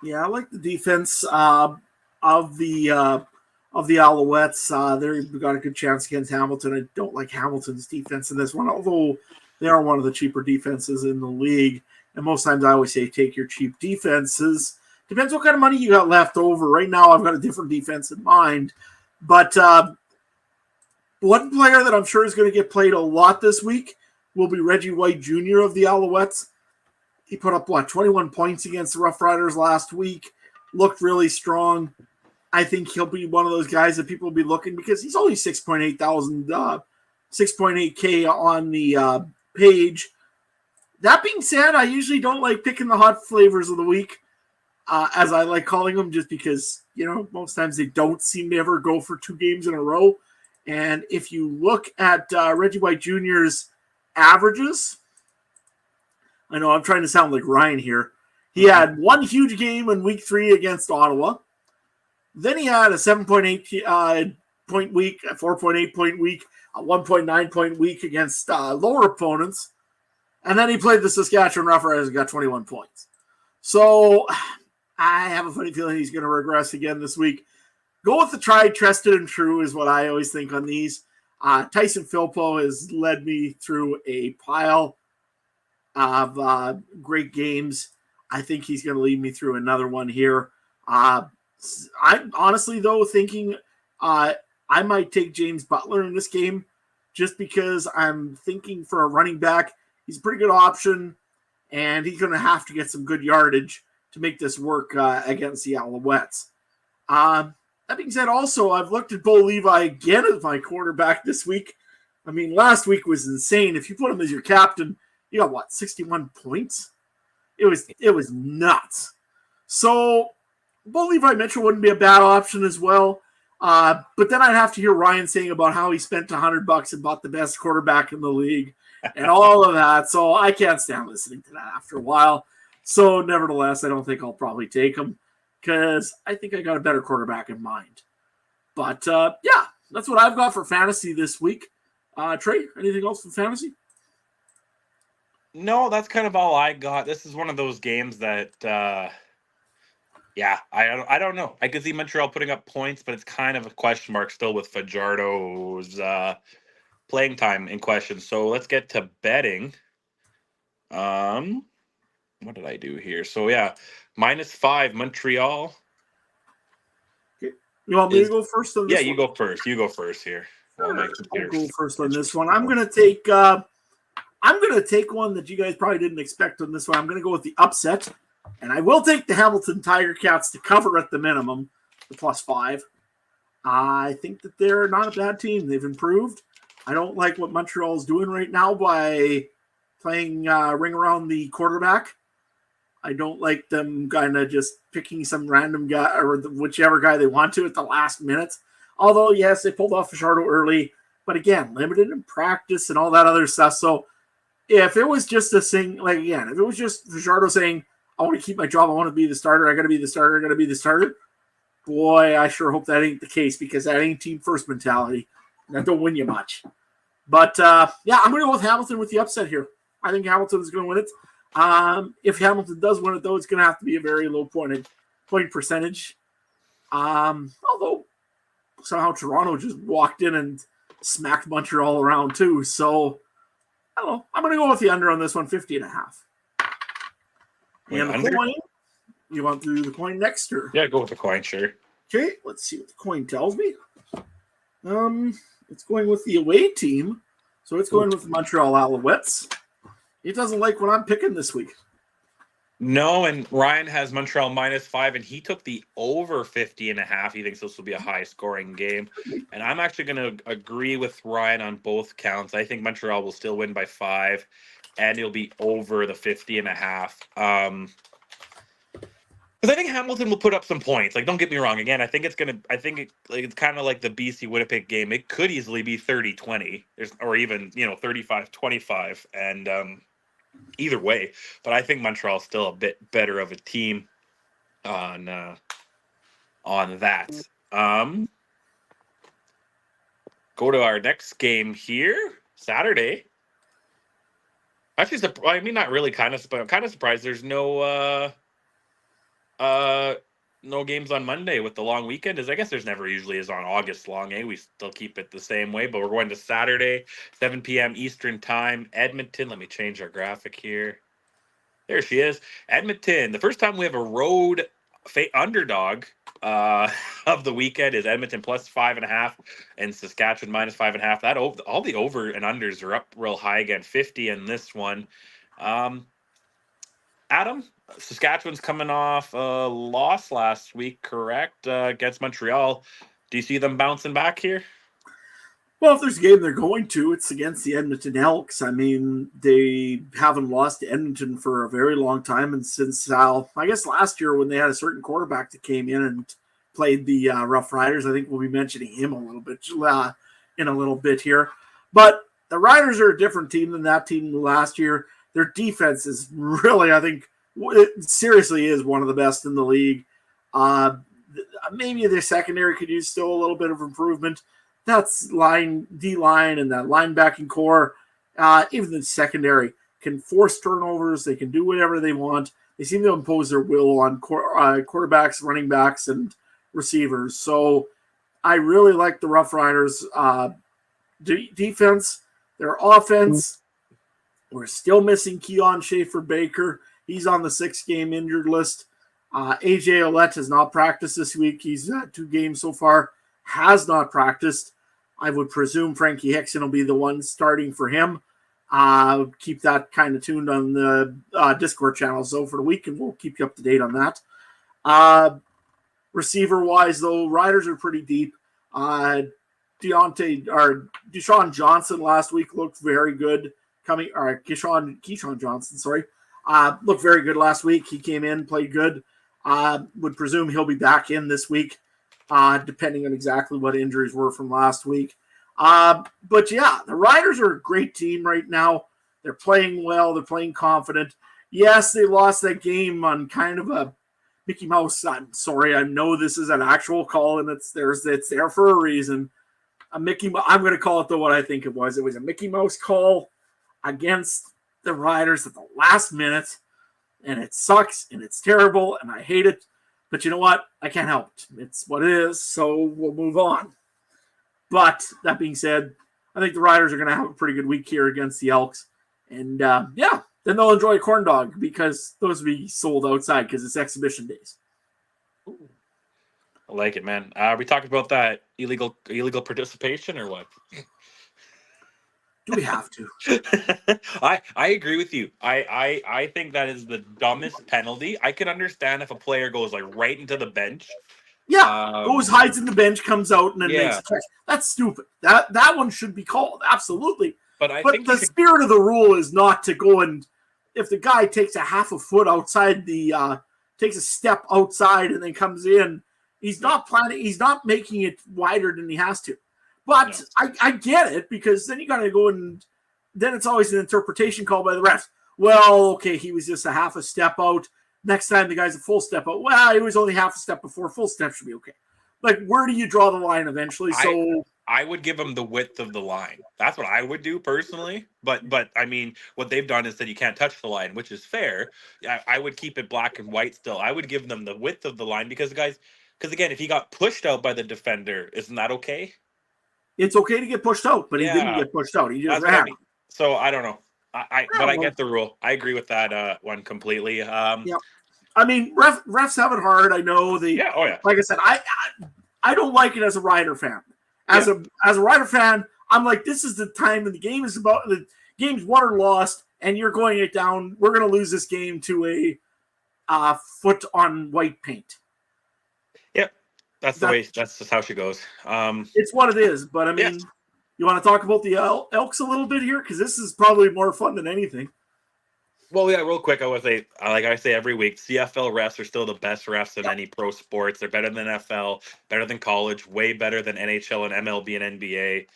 Yeah, I like the defense of the Alouettes. They've got a good chance against Hamilton. I don't like Hamilton's defense in this one, although they are one of the cheaper defenses in the league. And most times I always say take your cheap defenses. Depends what kind of money you got left over. Right now I've got a different defense in mind. But one player that I'm sure is going to get played a lot this week will be Reggie White Jr. of the Alouettes. He put up, 21 points against the Rough Riders last week. Looked really strong. I think he'll be one of those guys that people will be looking because he's only 6.8K on the page. That being said, I usually don't like picking the hot flavors of the week, as I like calling them, just because, most times they don't seem to ever go for 2 games in a row. And if you look at Reggie White Jr.'s averages, I know I'm trying to sound like Ryan here. He had one huge game in week 3 against Ottawa. Then he had a 7.8 point week, a 4.8 point week, a 1.9 point week against lower opponents. And then he played the Saskatchewan Roughriders and got 21 points. So I have a funny feeling he's going to regress again this week. Go with the tried, trusted, and true is what I always think on these. Tyson Philpo has led me through a pile of great games. I think he's going to lead me through another one here. I'm honestly, though, thinking I might take James Butler in this game just because I'm thinking for a running back, he's a pretty good option, and he's going to have to get some good yardage to make this work against the Alouettes. That being said, also, I've looked at Bo Levi again as my quarterback this week. I mean, last week was insane. If you put him as your captain, you got 61 points? It was nuts. So Bo Levi Mitchell wouldn't be a bad option as well. But then I'd have to hear Ryan saying about how he spent $100 and bought the best quarterback in the league and all of that. So I can't stand listening to that after a while. So nevertheless, I don't think I'll probably take him because I think I got a better quarterback in mind. But yeah, that's what I've got for fantasy this week. Trey, anything else for fantasy? No, that's kind of all I got. This is one of those games that, I don't know. I could see Montreal putting up points, but it's kind of a question mark still with Fajardo's playing time in question. So let's get to betting. What did I do here? So yeah, -5 Montreal. Okay. You want me to go first on this one? You go first. You go first here. Sure. I'll go first on this one. I'm gonna take one that you guys probably didn't expect on this one. I'm gonna go with the upset, and I will take the Hamilton Tiger Cats to cover at the minimum, the +5. I think that they're not a bad team. They've improved. I don't like what Montreal is doing right now by playing ring around the quarterback. I don't like them kind of just picking some random guy or whichever guy they want to at the last minute. Although, yes, they pulled off Fajardo early, but again, limited in practice and all that other stuff. So if it was just a thing, like again, if it was just Fajardo saying, I want to keep my job, I want to be the starter, I got to be the starter, I got to be the starter, boy, I sure hope that ain't the case because that ain't team first mentality. That don't win you much. But yeah, I'm going to go with Hamilton with the upset here. I think Hamilton is going to win it. If Hamilton does win it, though, it's going to have to be a very low point percentage. Although somehow Toronto just walked in and smacked Montreal around too. So I don't know. I'm going to go with the under on this one, 50.5. And the coin, you want to do the coin next? Or? Yeah, go with the coin, sure. Okay, let's see what the coin tells me. It's going with the away team. So it's going with the Montreal Alouettes. It doesn't like what I'm picking this week. No, and Ryan has Montreal -5, and he took the over 50.5. He thinks this will be a high-scoring game. And I'm actually going to agree with Ryan on both counts. I think Montreal will still win by 5, and it'll be over the 50.5. Because I think Hamilton will put up some points. Like, don't get me wrong. Again, I think it's kind of like the BC Winnipeg game. It could easily be 30-20, or even 35-25, and either way. But I think Montreal's still a bit better of a team on that. Go to our next game here, Saturday. Actually, I mean, not really. Kind of surprised. There's no games on Monday with the long weekend. I guess there's never usually is on August long. We still keep it the same way, but we're going to Saturday, 7 p.m. Eastern time, Edmonton. Let me change our graphic here. There she is, Edmonton. The first time we have a road underdog of the weekend is Edmonton +5.5 and Saskatchewan -5.5. That all the over and unders are up real high again, 50 in this one. Adam, Saskatchewan's coming off a loss last week, correct, against Montreal. Do you see them bouncing back here? Well, if there's a game they're going to, it's against the Edmonton Elks. I mean, they haven't lost to Edmonton for a very long time. And since, I guess last year when they had a certain quarterback that came in and played the Rough Riders, I think we'll be mentioning him a little bit in a little bit here. But the Riders are a different team than that team last year. Their defense is really, I think, it seriously is one of the best in the league. Maybe their secondary could use still a little bit of improvement. That's D-line and that linebacking core. Even the secondary can force turnovers. They can do whatever they want. They seem to impose their will on quarterbacks, running backs, and receivers. So I really like the Rough Riders' defense. Their offense, we're still missing Keon Schaefer-Baker. He's on the 6-game injured list. AJ Ouellette has not practiced this week. He's had 2 games so far. Has not practiced. I would presume Frankie Hickson will be the one starting for him. Keep that kind of tuned on the Discord channel so for the week, and we'll keep you up to date on that. Receiver-wise, though, Riders are pretty deep. Deshaun Johnson last week looked very good. Keyshawn Johnson, sorry. Looked very good last week. He came in, played good. Would presume he'll be back in this week, depending on exactly what injuries were from last week. But yeah, the Riders are a great team right now. They're playing well. They're playing confident. Yes, they lost that game on kind of a Mickey Mouse. I'm sorry. I know this is an actual call, and it's there for a reason. I'm going to call it what I think it was. It was a Mickey Mouse call against the Riders at the last minute, and it sucks and it's terrible and I hate it, but you know what? I can't help it. It's what it is, so we'll move on. But that being said, I think the Riders are going to have a pretty good week here against the Elks, and then they'll enjoy a corn dog because those will be sold outside because it's exhibition days. I like it, man. Are we talking about that illegal participation or what? Do we have to? I agree with you. I think that is the dumbest penalty. I can understand if a player goes like right into the bench. Yeah, goes, hides in the bench, comes out, and then makes a catch. That's stupid. That one should be called, absolutely. But I think the spirit of the rule is not to go and if the guy takes a half a foot outside takes a step outside and then comes in, he's not making it wider than he has to. But I get it because then you got to go and then it's always an interpretation call by the refs. Well, okay, he was just a half a step out. Next time the guy's a full step out. Well, he was only half a step before. Full step should be okay. Like, where do you draw the line eventually? So I would give him the width of the line. That's what I would do personally. But I mean, what they've done is that you can't touch the line, which is fair. I would keep it black and white still. I would give them the width of the line because again, if he got pushed out by the defender, isn't that okay? It's okay to get pushed out, but he didn't get pushed out. He just ran. So I don't know. But I get the rule. I agree with that one completely. Yeah. I mean, refs have it hard. I know Like I said, I don't like it as a Rider fan. As a Rider fan, I'm like, this is the time when the game is about the game's won or lost, and you're going it down. We're going to lose this game to a foot on white paint. Yep, that's the way. That's just how she goes. It's what it is. But I mean, you want to talk about the Elks a little bit here because this is probably more fun than anything. Well, yeah, real quick, I would say, like I say every week, CFL refs are still the best refs in any pro sports. They're better than NFL, better than college, way better than NHL and MLB and NBA.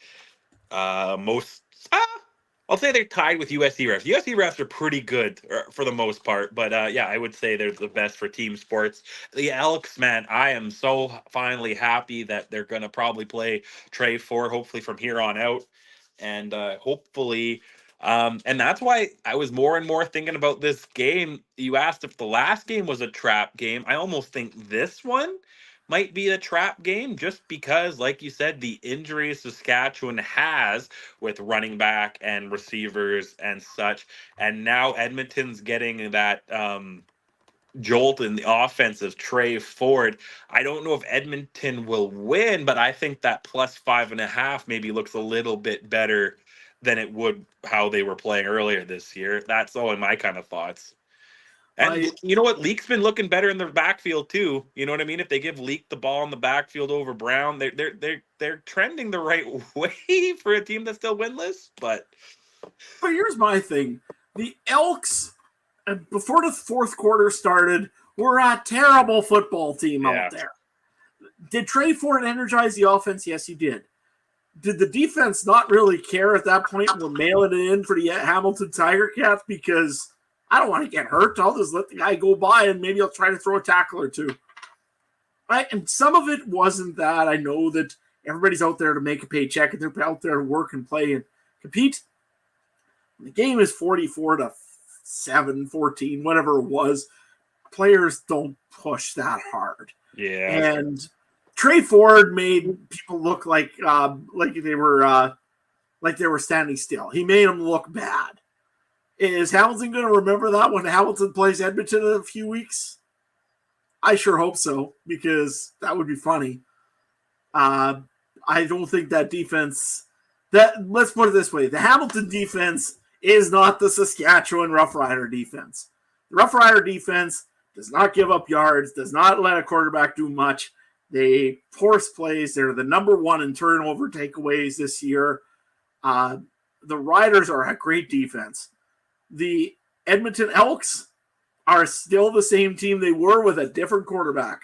I'll say they're tied with USC refs. USC refs are pretty good for the most part, but I would say they're the best for team sports. The Elks, man, I am so finally happy that they're going to probably play Trey Ford, hopefully from here on out, and hopefully. And that's why I was more and more thinking about this game. You asked if the last game was a trap game. I almost think this one might be a trap game just because, like you said, the injuries Saskatchewan has with running back and receivers and such. And now Edmonton's getting that jolt in the offense of Trey Ford. I don't know if Edmonton will win, but I think that plus 5.5 maybe looks a little bit better than it would how they were playing earlier this year. That's all in my kind of thoughts. And you know what? Leak's been looking better in the backfield too. You know what I mean? If they give Leak the ball in the backfield over Brown, they're trending the right way for a team that's still winless. But here's my thing: the Elks, before the fourth quarter started, were a terrible football team out there. Did Trey Ford energize the offense? Yes, he did. Did the defense not really care at that point and were mailing it in for the Hamilton Tiger Cats because I don't want to get hurt. I'll just let the guy go by and maybe I'll try to throw a tackle or two. Right? And some of it wasn't that. I know that everybody's out there to make a paycheck and they're out there to work and play and compete. The game is 44-7, 14, whatever it was. Players don't push that hard. Yeah. And Trey Ford made people look like they were standing still. He made them look bad. Is Hamilton going to remember that when Hamilton plays Edmonton in a few weeks? I sure hope so because that would be funny. I don't think that defense. Let's put it this way: the Hamilton defense is not the Saskatchewan Rough Rider defense. The Rough Rider defense does not give up yards, does not let a quarterback do much. They force plays. They're the number one in turnover takeaways this year. The Riders are a great defense. The Edmonton Elks are still the same team they were with a different quarterback.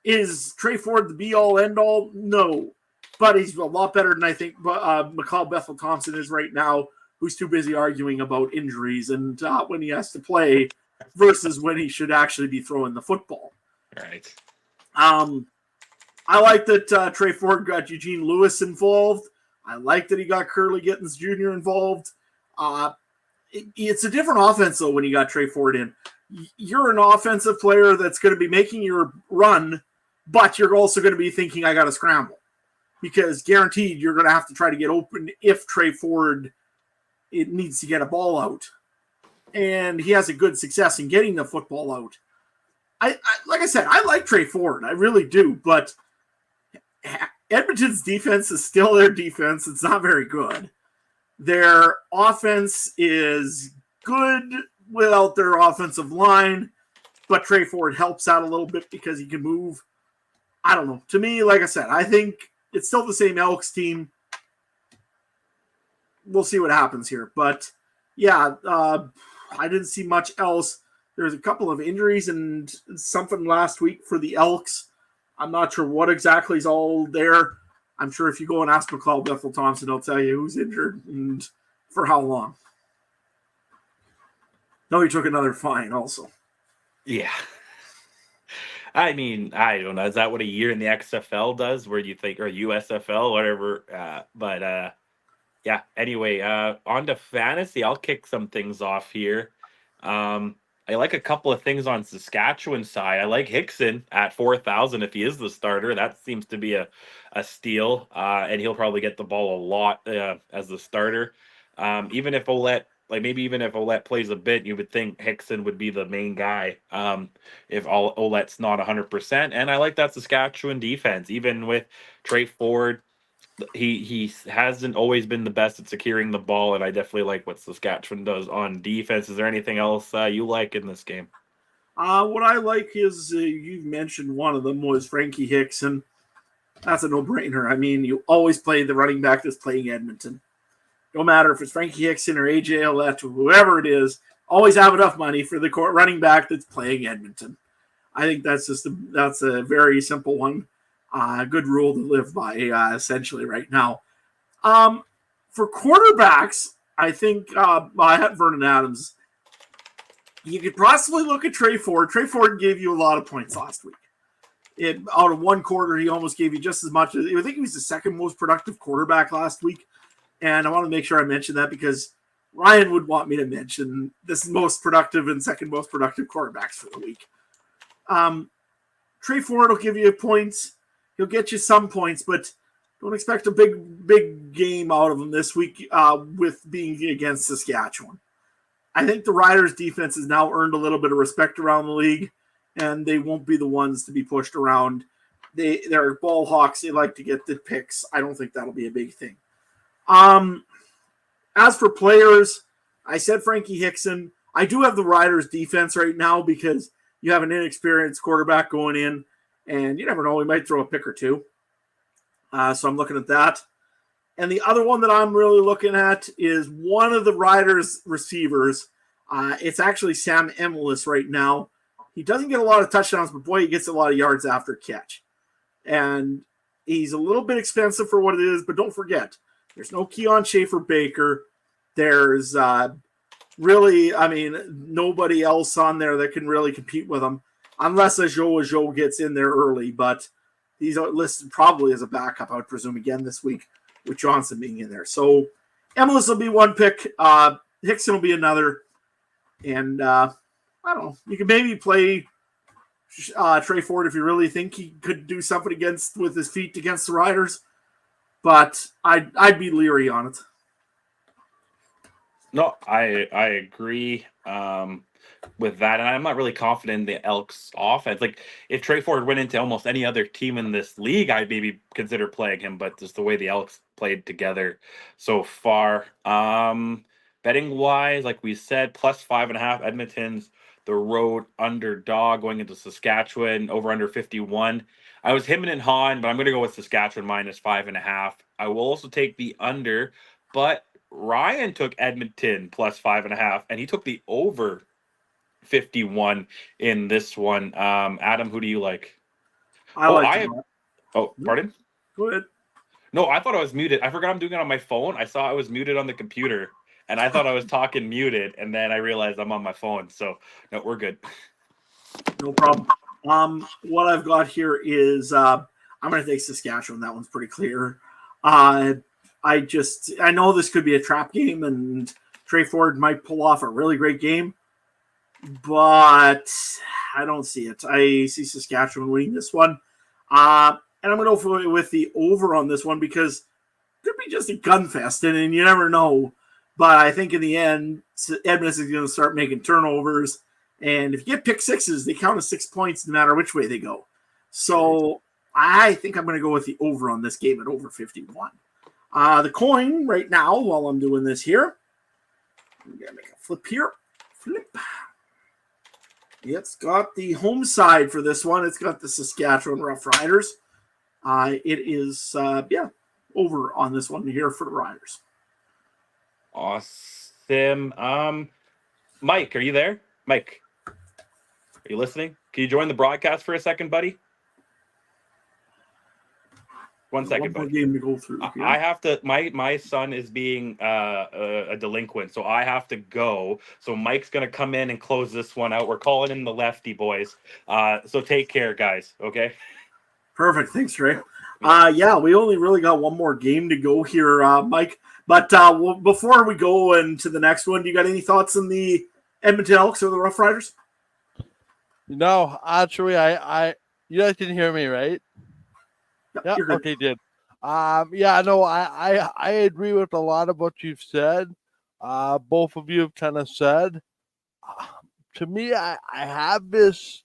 Is Trey Ford the be-all, end-all? No. But he's a lot better than I think McCall Bethel-Thompson is right now, who's too busy arguing about injuries and when he has to play versus when he should actually be throwing the football. Right. I like that Trey Ford got Eugene Lewis involved. I like that he got Curly Gittins Jr. involved. It's a different offense, though, when you got Trey Ford in. You're an offensive player that's going to be making your run, but you're also going to be thinking, I got to scramble. Because guaranteed you're going to have to try to get open if Trey Ford it needs to get a ball out. And he has a good success in getting the football out. I like I said, I like Trey Ford. I really do, but Edmonton's defense is still their defense. It's not very good. Their offense is good without their offensive line, but Trey Ford helps out a little bit because he can move. I don't know. To me, like I said, I think it's still the same Elks team. We'll see what happens here. But, yeah, I didn't see much else. There's a couple of injuries and something last week for the Elks. I'm not sure what exactly is all there. I'm sure if you go and ask McCall Bethel-Thompson, he'll tell you who's injured and For how long? No, he took another fine also. Yeah. I mean, I don't know. Is that what a year in the XFL does? Where do you think, or USFL, whatever? Yeah. Anyway, on to fantasy. I'll kick some things off here. I like a couple of things on Saskatchewan side. I like Hickson at 4,000 if he is the starter. That seems to be a steal, and he'll probably get the ball a lot as the starter. Even if Olette, like maybe even if Olette plays a bit, you would think Hickson would be the main guy. If Olette's not 100%, and I like that Saskatchewan defense, even with Trey Ford. He hasn't always been the best at securing the ball, and I definitely like what Saskatchewan does on defense. Is there anything else you like in this game? What I like is you've mentioned one of them was Frankie Hickson. That's a no-brainer. I mean, you always play the running back that's playing Edmonton. No matter if it's Frankie Hickson or AJ Ouellette or whoever it is, always have enough money for the running back that's playing Edmonton. I think that's a very simple one. Good rule to live by, essentially, right now. For quarterbacks, I think I had Vernon Adams. You could possibly look at Trey Ford. Trey Ford gave you a lot of points last week. Out of one quarter, he almost gave you just as much. I think he was the second most productive quarterback last week. And I want to make sure I mention that because Ryan would want me to mention this most productive and second most productive quarterbacks for the week. Trey Ford will give you points. He'll get you some points, but don't expect a big game out of him this week with being against Saskatchewan. I think the Riders' defense has now earned a little bit of respect around the league, and they won't be the ones to be pushed around. They're ball hawks. They like to get the picks. I don't think that'll be a big thing. As for players, I said Frankie Hickson. I do have the Riders' defense right now because you have an inexperienced quarterback going in, and you never know, he might throw a pick or two. So I'm looking at that. And the other one that I'm really looking at is one of the Riders' receivers. It's actually Sam Emilus right now. He doesn't get a lot of touchdowns, but boy, he gets a lot of yards after catch. And he's a little bit expensive for what it is, but don't forget, there's no Keon Schaefer-Baker. There's really, nobody else on there that can really compete with him, unless Ajo gets in there early. But he's listed probably as a backup, I would presume, again this week, with Johnson being in there. So Emilus will be one pick. Hickson will be another. And I don't know. You can maybe play Trey Ford if you really think he could do something with his feet against the Riders. But I'd be leery on it. No, I agree with that, and I'm not really confident in the Elks' offense. Like, if Trey Ford went into almost any other team in this league, I'd maybe consider playing him. But just the way the Elks played together so far, betting wise, like we said, plus 5.5. Edmonton's the road underdog going into Saskatchewan, over under 51. I was hemming and hawing, but I'm going to go with Saskatchewan minus 5.5. I will also take the under, but Ryan took Edmonton plus 5.5, and he took the over 51 in this one. Adam, who do you like? Pardon? Go ahead. No, I thought I was muted. I forgot I'm doing it on my phone. I saw I was muted on the computer, and I thought I was talking muted, and then I realized I'm on my phone. So, no, we're good. No problem. What I've got here is I'm going to take Saskatchewan. That one's pretty clear. I know this could be a trap game, and Trey Ford might pull off a really great game, but I don't see it. I see Saskatchewan winning this one. And I'm going to go with the over on this one because it could be just a gun fest, and you never know. But I think in the end, Edmonton is going to start making turnovers. And if you get pick sixes, they count as 6 points no matter which way they go. So I think I'm going to go with the over on this game at over 51. The coin right now, while I'm doing this here, I'm going to make a flip here. Flip. It's got the home side for this one. It's got the Saskatchewan Roughriders. It is, over on this one here for the Riders. Awesome. Mike, are you there? Mike, are you listening? Can you join the broadcast for a second, buddy? 1 second, One more bud. game to go through. I Yeah. have to. My son is being a delinquent, so I have to go. So Mike's gonna come in and close this one out. We're calling in the lefty boys. So take care, guys. Okay. Perfect. Thanks, Trey. Yeah, we only really got one more game to go here, Mike. But before we go into the next one, do you got any thoughts on the Edmonton Elks or the Rough Riders? No, actually, you guys can hear me, right? Yeah. You're good. Okay, good. Yeah, no, I agree with a lot of what you've said. Both of you have kind of said. To me, I have this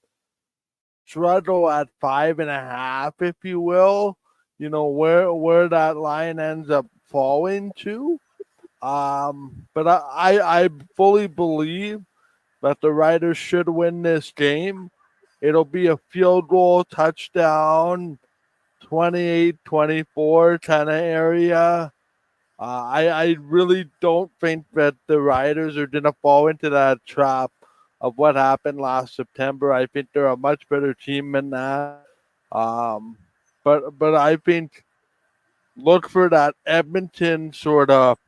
struggle at 5.5, if you will. You know where that line ends up falling to. But I fully believe that the Riders should win this game. It'll be a field goal, touchdown, 28-24 kind of area. I really don't think that the Riders are going to fall into that trap of what happened last September. I think they're a much better team than that. But I think look for that Edmonton sort of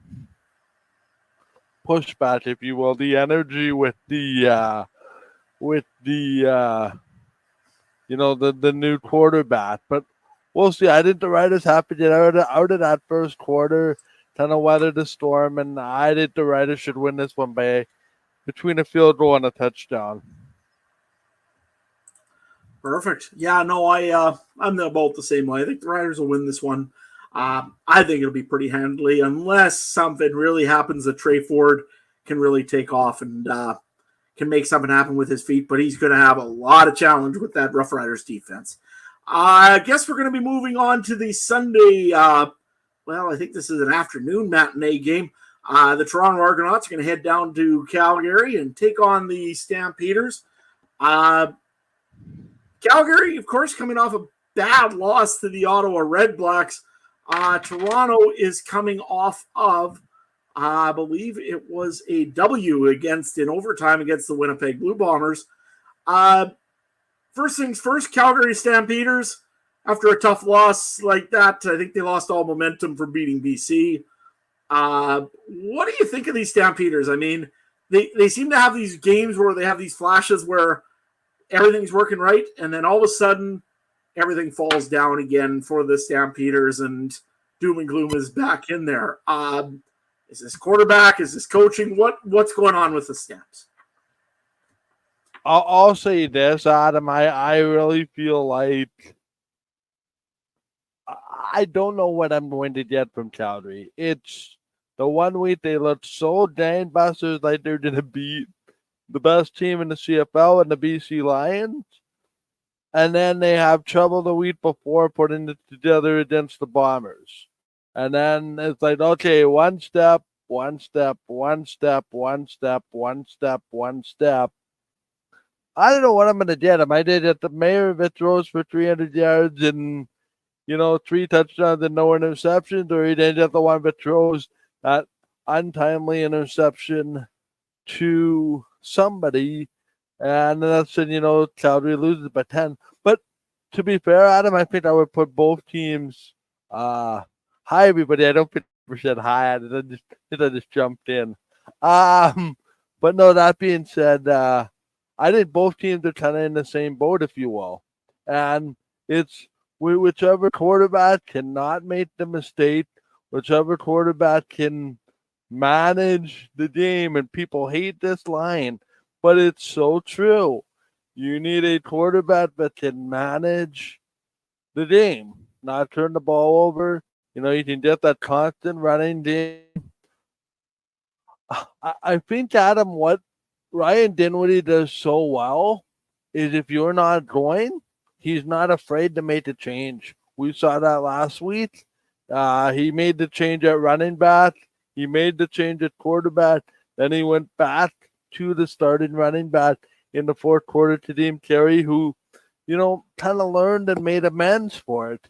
pushback, if you will, the energy with the the new quarterback. But we'll see. I think the Riders have to get out of that first quarter, kind of weather the storm, and I think the Riders should win this one by between a field goal and a touchdown. Perfect. Yeah, no, I'm about the same way. I think the Riders will win this one. I think it'll be pretty handily, unless something really happens that Trey Ford can really take off and can make something happen with his feet. But he's going to have a lot of challenge with that Rough Riders defense. I guess we're going to be moving on to the Sunday. Well, I think this is an afternoon matinee game. The Toronto Argonauts are going to head down to Calgary and take on the Stampeders. Calgary, of course, coming off a bad loss to the Ottawa Red Blacks. Toronto is coming off of, I believe it was a W in overtime against the Winnipeg Blue Bombers. First things first, Calgary Stampeders, after a tough loss like that, I think they lost all momentum from beating BC. What do you think of these Stampeders? I mean, they seem to have these games where they have these flashes where everything's working right, and then all of a sudden, everything falls down again for the Stampeders, and doom and gloom is back in there. Is this quarterback? Is this coaching? What's going on with the Stamps? I'll say this, Adam. I really feel like I don't know what I'm going to get from Calgary. It's the 1 week they looked so dang busters like they're going to beat the best team in the CFL and the BC Lions. And then they have trouble the week before putting it together against the Bombers. And then it's like, okay, one step, one step, one step, one step, one step, one step. I don't know what I'm going to get. Am I did at the Mayor of it throws for 300 yards and, 3 touchdowns and no interceptions, or he did get the one that throws that untimely interception to somebody, and then that's when, Calgary loses by 10. But to be fair, Adam, I think I would put both teams hi, everybody. I don't think I said hi. I just jumped in. But no, that being said, I think both teams are kind of in the same boat, if you will. And it's whichever quarterback cannot make the mistake, whichever quarterback can manage the game, and people hate this line, but it's so true. You need a quarterback that can manage the game, not turn the ball over. You can get that constant running game. I think, Adam, what Ryan Dinwiddie does so well is if you're not going, he's not afraid to make a change. We saw that last week. He made the change at running back. He made the change at quarterback. Then he went back to the starting running back in the fourth quarter to Dean Carey, who, kind of learned and made amends for it.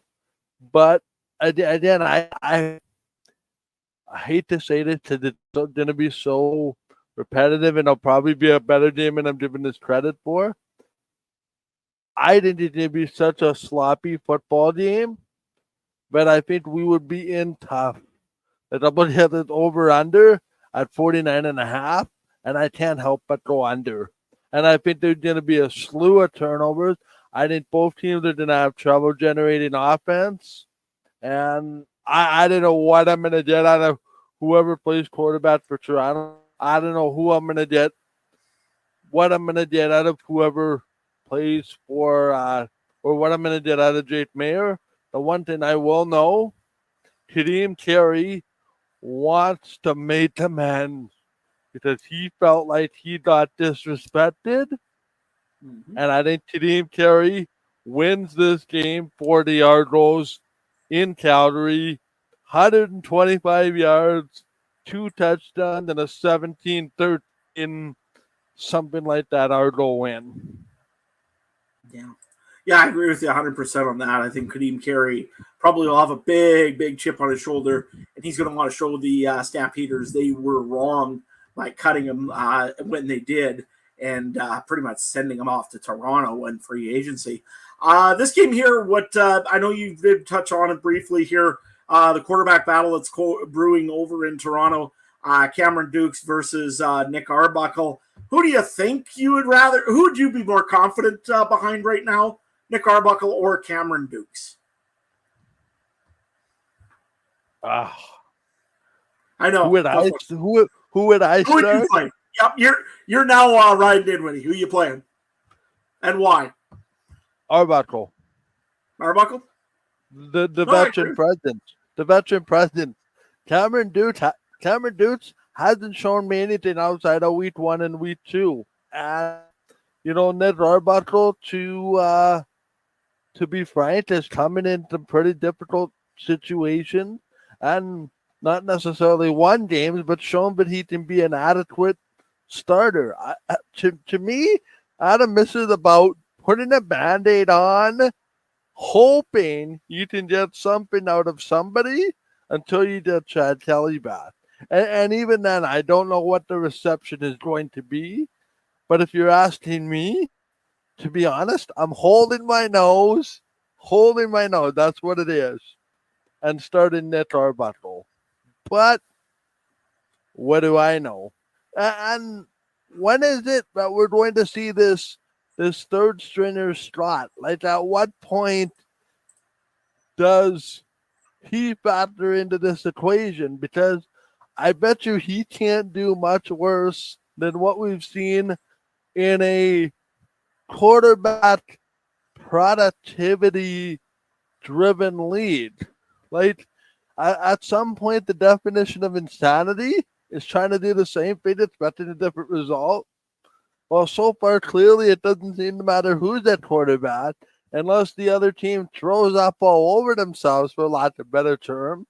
But again, I hate to say this because it's going to be so repetitive, and it'll probably be a better game than I'm giving this credit for. I think it's going to be such a sloppy football game but I think we would be in tough. The double-headed over-under at 49.5, and I can't help but go under. And I think there's going to be a slew of turnovers. I think both teams are going to have trouble generating offense. And I don't know what I'm going to get out of whoever plays quarterback for Toronto. I don't know who I'm going to get, what I'm going to get out of whoever plays for, or what I'm going to get out of Jake Mayer. The one thing I will know, Kadeem Carey wants to make amends because he felt like he got disrespected. Mm-hmm. And I think Kadeem Carey wins this game for the Argos in Calgary. 125 yards, 2 touchdowns, and a 17-13, something like that Argo win. Yeah. Yeah, I agree with you 100% on that. I think Kadeem Carey probably will have a big chip on his shoulder, and he's going to want to show the Stampeders they were wrong by cutting him when they did, and pretty much sending him off to Toronto in free agency. This game here, what I know you did touch on it briefly here, the quarterback battle that's brewing over in Toronto, Cameron Dukes versus Nick Arbuckle. Who do you think you would rather? Who would you be more confident behind right now, Nick Arbuckle or Cameron Dukes? I know. Who would I Who would you play? Yep, you're now Ryan Dinwiddie. Who you playing, and why? Arbuckle. Arbuckle. The veteran president. The veteran president. Cameron Dukes hasn't shown me anything outside of week 1 and week 2. And Nick Arbuckle, to be frank, is coming into pretty difficult situations and not necessarily won games, but shown that he can be an adequate starter. To me, Adam, this is about putting a Band-Aid on, hoping you can get something out of somebody until you get Chad Kelly back. And even then, I don't know what the reception is going to be. But if you're asking me, to be honest, I'm holding my nose. That's what it is. And starting Nick Arbuckle. But what do I know? And when is it that we're going to see this third stringer Scott? Like, at what point does he factor into this equation? Because I bet you he can't do much worse than what we've seen in a quarterback productivity driven lead. Like, at some point, the definition of insanity is trying to do the same thing, expecting a different result. Well, so far, clearly, it doesn't seem to matter who's at quarterback unless the other team throws up all over themselves, for lack of a better term.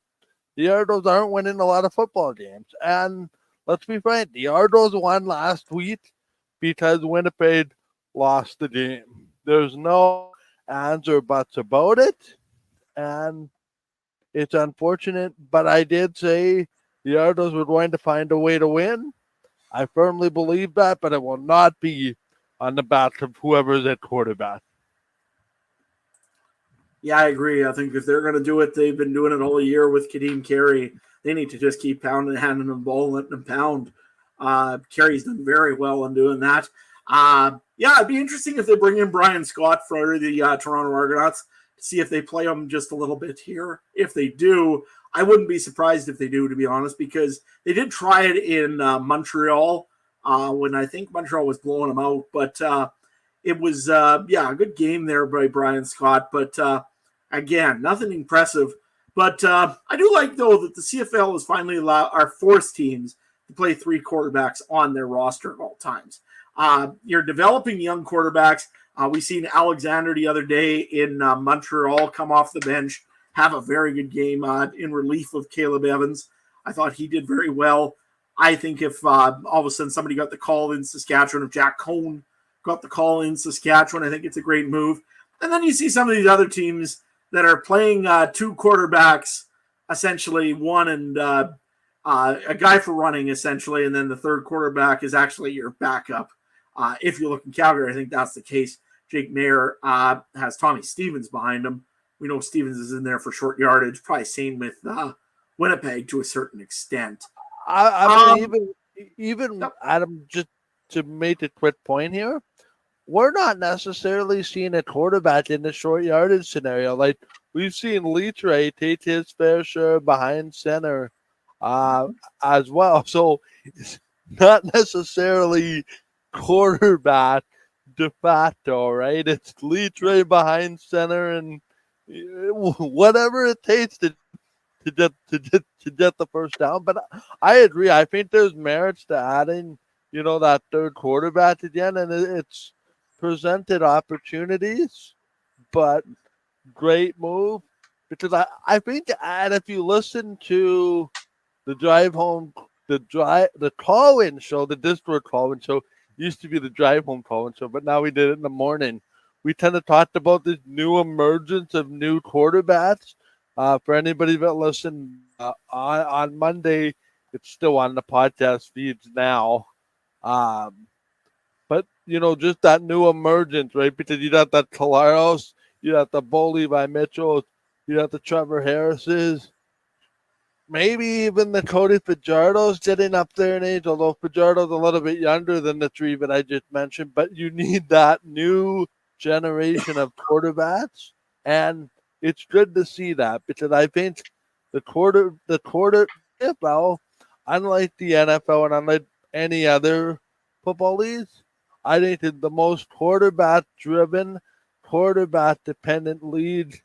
The Argos aren't winning a lot of football games. And let's be frank, the Argos won last week because Winnipeg lost the game. There's no ands or buts about it. And it's unfortunate, but I did say the Argos were going to find a way to win. I firmly believe that, but it will not be on the back of whoever's at quarterback. Yeah, I agree. I think if they're going to do it, they've been doing it all year with Kadeem Carey. They need to just keep pounding, handing them the ball, letting them pound. Carey's done very well in doing that. Yeah, it'd be interesting if they bring in Brian Scott for the Toronto Argonauts to see if they play him just a little bit here. If they do, I wouldn't be surprised if they do, to be honest, because they did try it in Montreal when I think Montreal was blowing them out. But it was, a good game there by Brian Scott. But again, nothing impressive. But I do like, though, that the CFL has finally forced teams to play 3 quarterbacks on their roster at all times. You're developing young quarterbacks. We seen Alexander the other day in Montreal come off the bench, have a very good game in relief of Caleb Evans. I thought he did very well. I think if all of a sudden somebody got the call in Saskatchewan, if Jack Cohn got the call in Saskatchewan, I think it's a great move. And then you see some of these other teams that are playing 2 quarterbacks, essentially one and a guy for running, essentially, and then the third quarterback is actually your backup. If you look in Calgary, I think that's the case. Jake Mayer has Tommy Stevens behind him. We know Stevens is in there for short yardage. Probably same with Winnipeg to a certain extent. I mean, even Yep. Adam, just to make a quick point here, we're not necessarily seeing a quarterback in the short yardage scenario. Like we've seen Leatre take his fair share behind center as well. So it's not necessarily quarterback de facto, right? It's Leatre behind center and whatever it takes to get the first down. But I agree. I think there's merits to adding, that third quarterback again, and it's presented opportunities, but great move because I think, and if you listen to the drive home, the call-in show, the Discord call-in show used to be the drive home call-in show, but now we did it in the morning. We kind of talked about this new emergence of new quarterbacks. For anybody that listened on Monday, it's still on the podcast feeds now. But, just that new emergence, right? Because you got that Colaros, you got the Bo Levi Mitchell, you got the Trevor Harrises, maybe even the Cody Fajardo's getting up there in age, although Fajardo's a little bit younger than the three that I just mentioned. But you need that new generation of quarterbacks, and it's good to see that because I think the NFL, unlike the NFL and unlike any other football leagues, I think it's the most quarterback-driven, quarterback-dependent league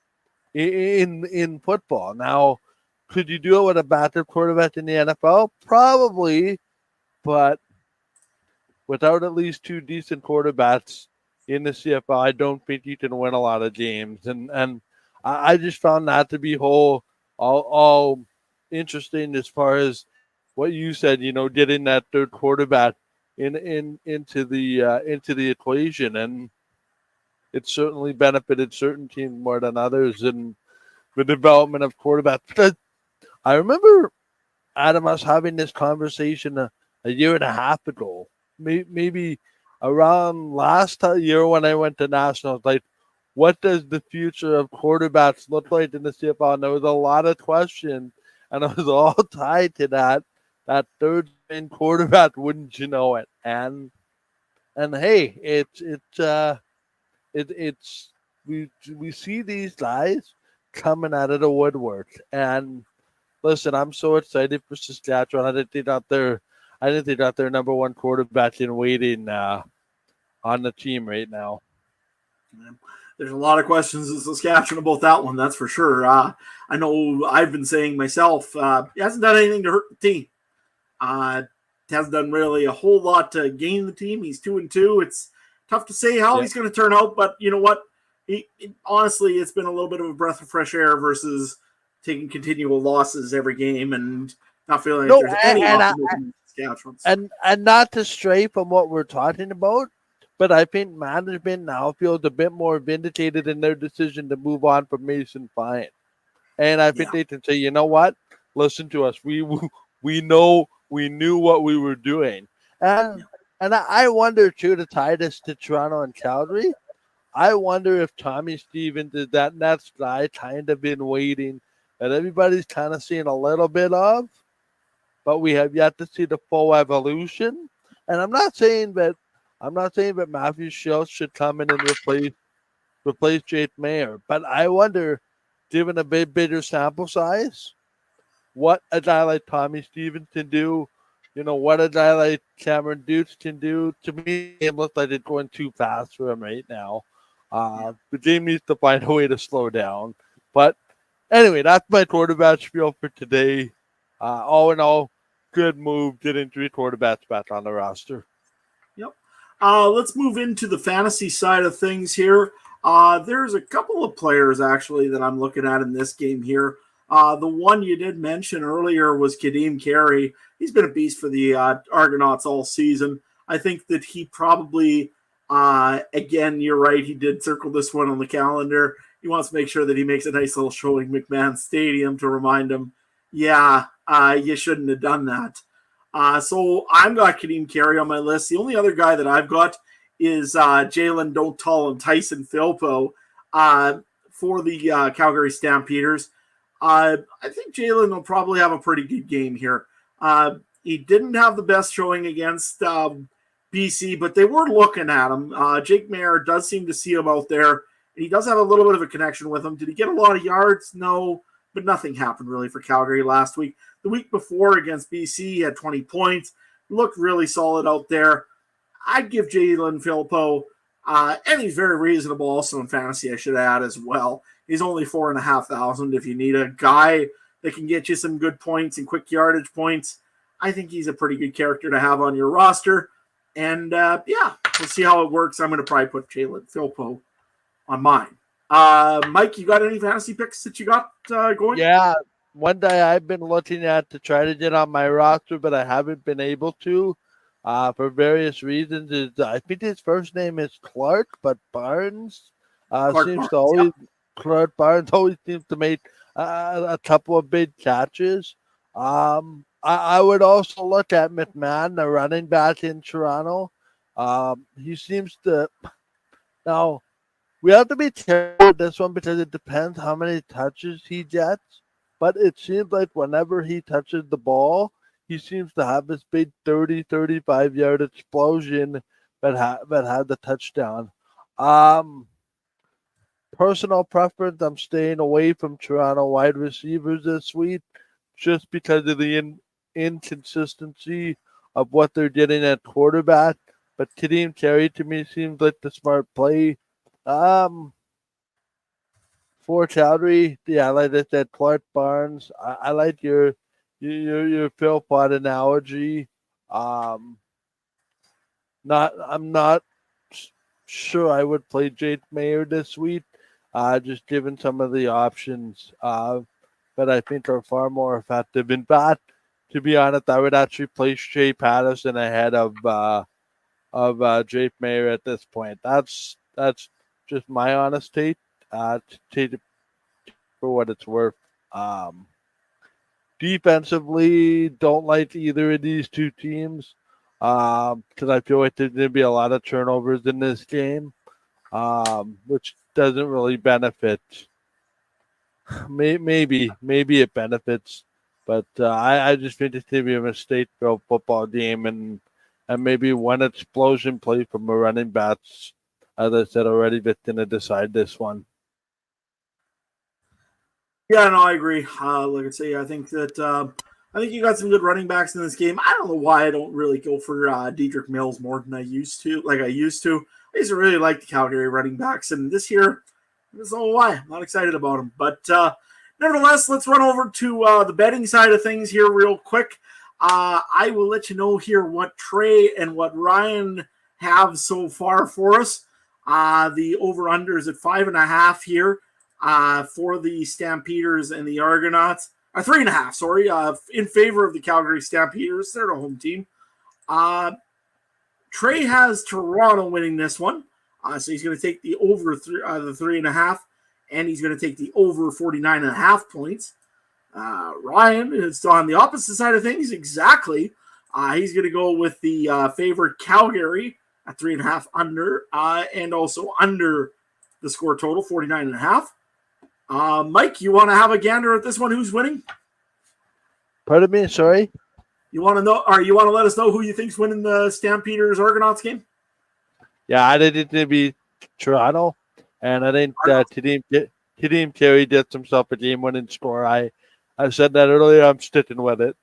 in football. Now, could you do it with a backup quarterback in the NFL? Probably, but without at least two decent quarterbacks in the CFL, I don't think you can win a lot of games. And I just found that to be all interesting as far as what you said. Getting that third quarterback into the equation, and it certainly benefited certain teams more than others in the development of quarterbacks. Because I remember, Adam, us having this conversation a year and a half ago, maybe around last year when I went to Nationals. Like, what does the future of quarterbacks look like in the CFL? And there was a lot of questions, and it was all tied to that third string quarterback. Wouldn't you know it? And hey, we see these guys coming out of the woodwork. And listen, I'm so excited for Saskatchewan. I didn't think that their number one quarterback in waiting on the team right now. There's a lot of questions in Saskatchewan about that one, that's for sure. I know I've been saying myself, he hasn't done anything to hurt the team. Hasn't done really a whole lot to gain the team. He's 2-2. It's tough to say how he's going to turn out, but you know what? Honestly, it's been a little bit of a breath of fresh air versus taking continual losses every game and not feeling like there's any optimism in Saskatchewan. And not to stray from what we're talking about, but I think management now feels a bit more vindicated in their decision to move on from Mason Fine. And I think they can say, you know what? Listen to us. We knew what we were doing. And I wonder, too, to tie this to Toronto and Calgary, I wonder if Tommy Stevens is that next guy kind of been waiting that everybody's kind of seeing a little bit of, but we have yet to see the full evolution. And I'm not saying that Matthew Schultz should come in and replace Jake Mayer, but I wonder, given a bit bigger sample size, what a guy like Tommy Stevens can do, what a guy like Cameron Dukes can do. To me, it looks like it's going too fast for him right now. The game needs to find a way to slow down. But anyway, that's my quarterback spiel for today. All in all, good move getting 3 quarterbacks back on the roster. Yep. Let's move into the fantasy side of things here. There's a couple of players actually that I'm looking at in this game here. The one you did mention earlier was Kadeem Carey. He's been a beast for the Argonauts all season. I think that he probably, again, you're right, he did circle this one on the calendar. He wants to make sure that he makes a nice little showing McMahon Stadium to remind him, you shouldn't have done that. So I've got Kadeem Carey on my list. The only other guy that I've got is Jalen Don't Tall and Tyson Philpo. for the Calgary Stampeders. I think Jalen will probably have a pretty good game here. He didn't have the best showing against BC, but they were looking at him. Jake Mayer does seem to see him out there, and he does have a little bit of a connection with him. Did he get a lot of yards? No, but nothing happened really for Calgary last week. The week before against BC, he had 20 points. Looked really solid out there. I'd give Jalen Philpott, and he's very reasonable also in fantasy, I should add as well. He's only 4,500. If you need a guy that can get you some good points and quick yardage points, I think he's a pretty good character to have on your roster. And we'll see how it works. I'm going to probably put Jalen Philpott on mine. Mike, you got any fantasy picks that you got going? Yeah, one day I've been looking at to try to get on my roster, but I haven't been able to for various reasons. I think his first name is Clark, but Barnes Clark Barnes always seems to make a couple of big catches. I would also look at McMahon, the running back in Toronto. He seems to now. We have to be careful with this one because it depends how many touches he gets. But it seems like whenever he touches the ball, he seems to have this big 30, 35-yard explosion that had the touchdown. Personal preference, I'm staying away from Toronto wide receivers this week just because of the inconsistency of what they're getting at quarterback. But Kadeem Carey to me seems like the smart play. For Calgary, like I said, Clark Barnes. I like your Philpott analogy. I'm not sure I would play Jake Mayer this week, just given some of the options that I think are far more effective. In fact, to be honest, I would actually place Jay Patterson ahead of Jake Mayer at this point. That's just my honest take. Take it for what it's worth. Defensively, don't like either of these two teams because I feel like there's going to be a lot of turnovers in this game, which doesn't really benefit. Maybe it benefits, but I just think it's going to be a mistake-filled football game, and maybe one explosion play from a running backs, as I said already, that's going to decide this one. Yeah, no, I agree. Like I say, I think you got some good running backs in this game. I don't know why I don't really go for Dedrick Mills more than I used to. I used to really like the Calgary running backs, and this year, I don't know why. I'm not excited about them. But nevertheless, let's run over to the betting side of things here real quick. I will let you know here what Trey and what Ryan have so far for us. The over-under is at 5.5 here. For the Stampeders and the Argonauts. 3.5, sorry, in favor of the Calgary Stampeders. They're the home team. Trey has Toronto winning this one. So he's going to take the over the 3.5, and he's going to take the over 49.5 points. Ryan is on the opposite side of things, exactly. He's going to go with the favorite Calgary at 3.5 under, and also under the score total, 49.5. Mike, you want to have a gander at this one? Who's winning? Pardon me, sorry? You want to know, or you want to let us know who you think's winning the Stampeders Argonauts game? Yeah, I think it's going to be Toronto, and I think Kadeem Carey gets himself a game-winning score. I said that earlier. I'm sticking with it.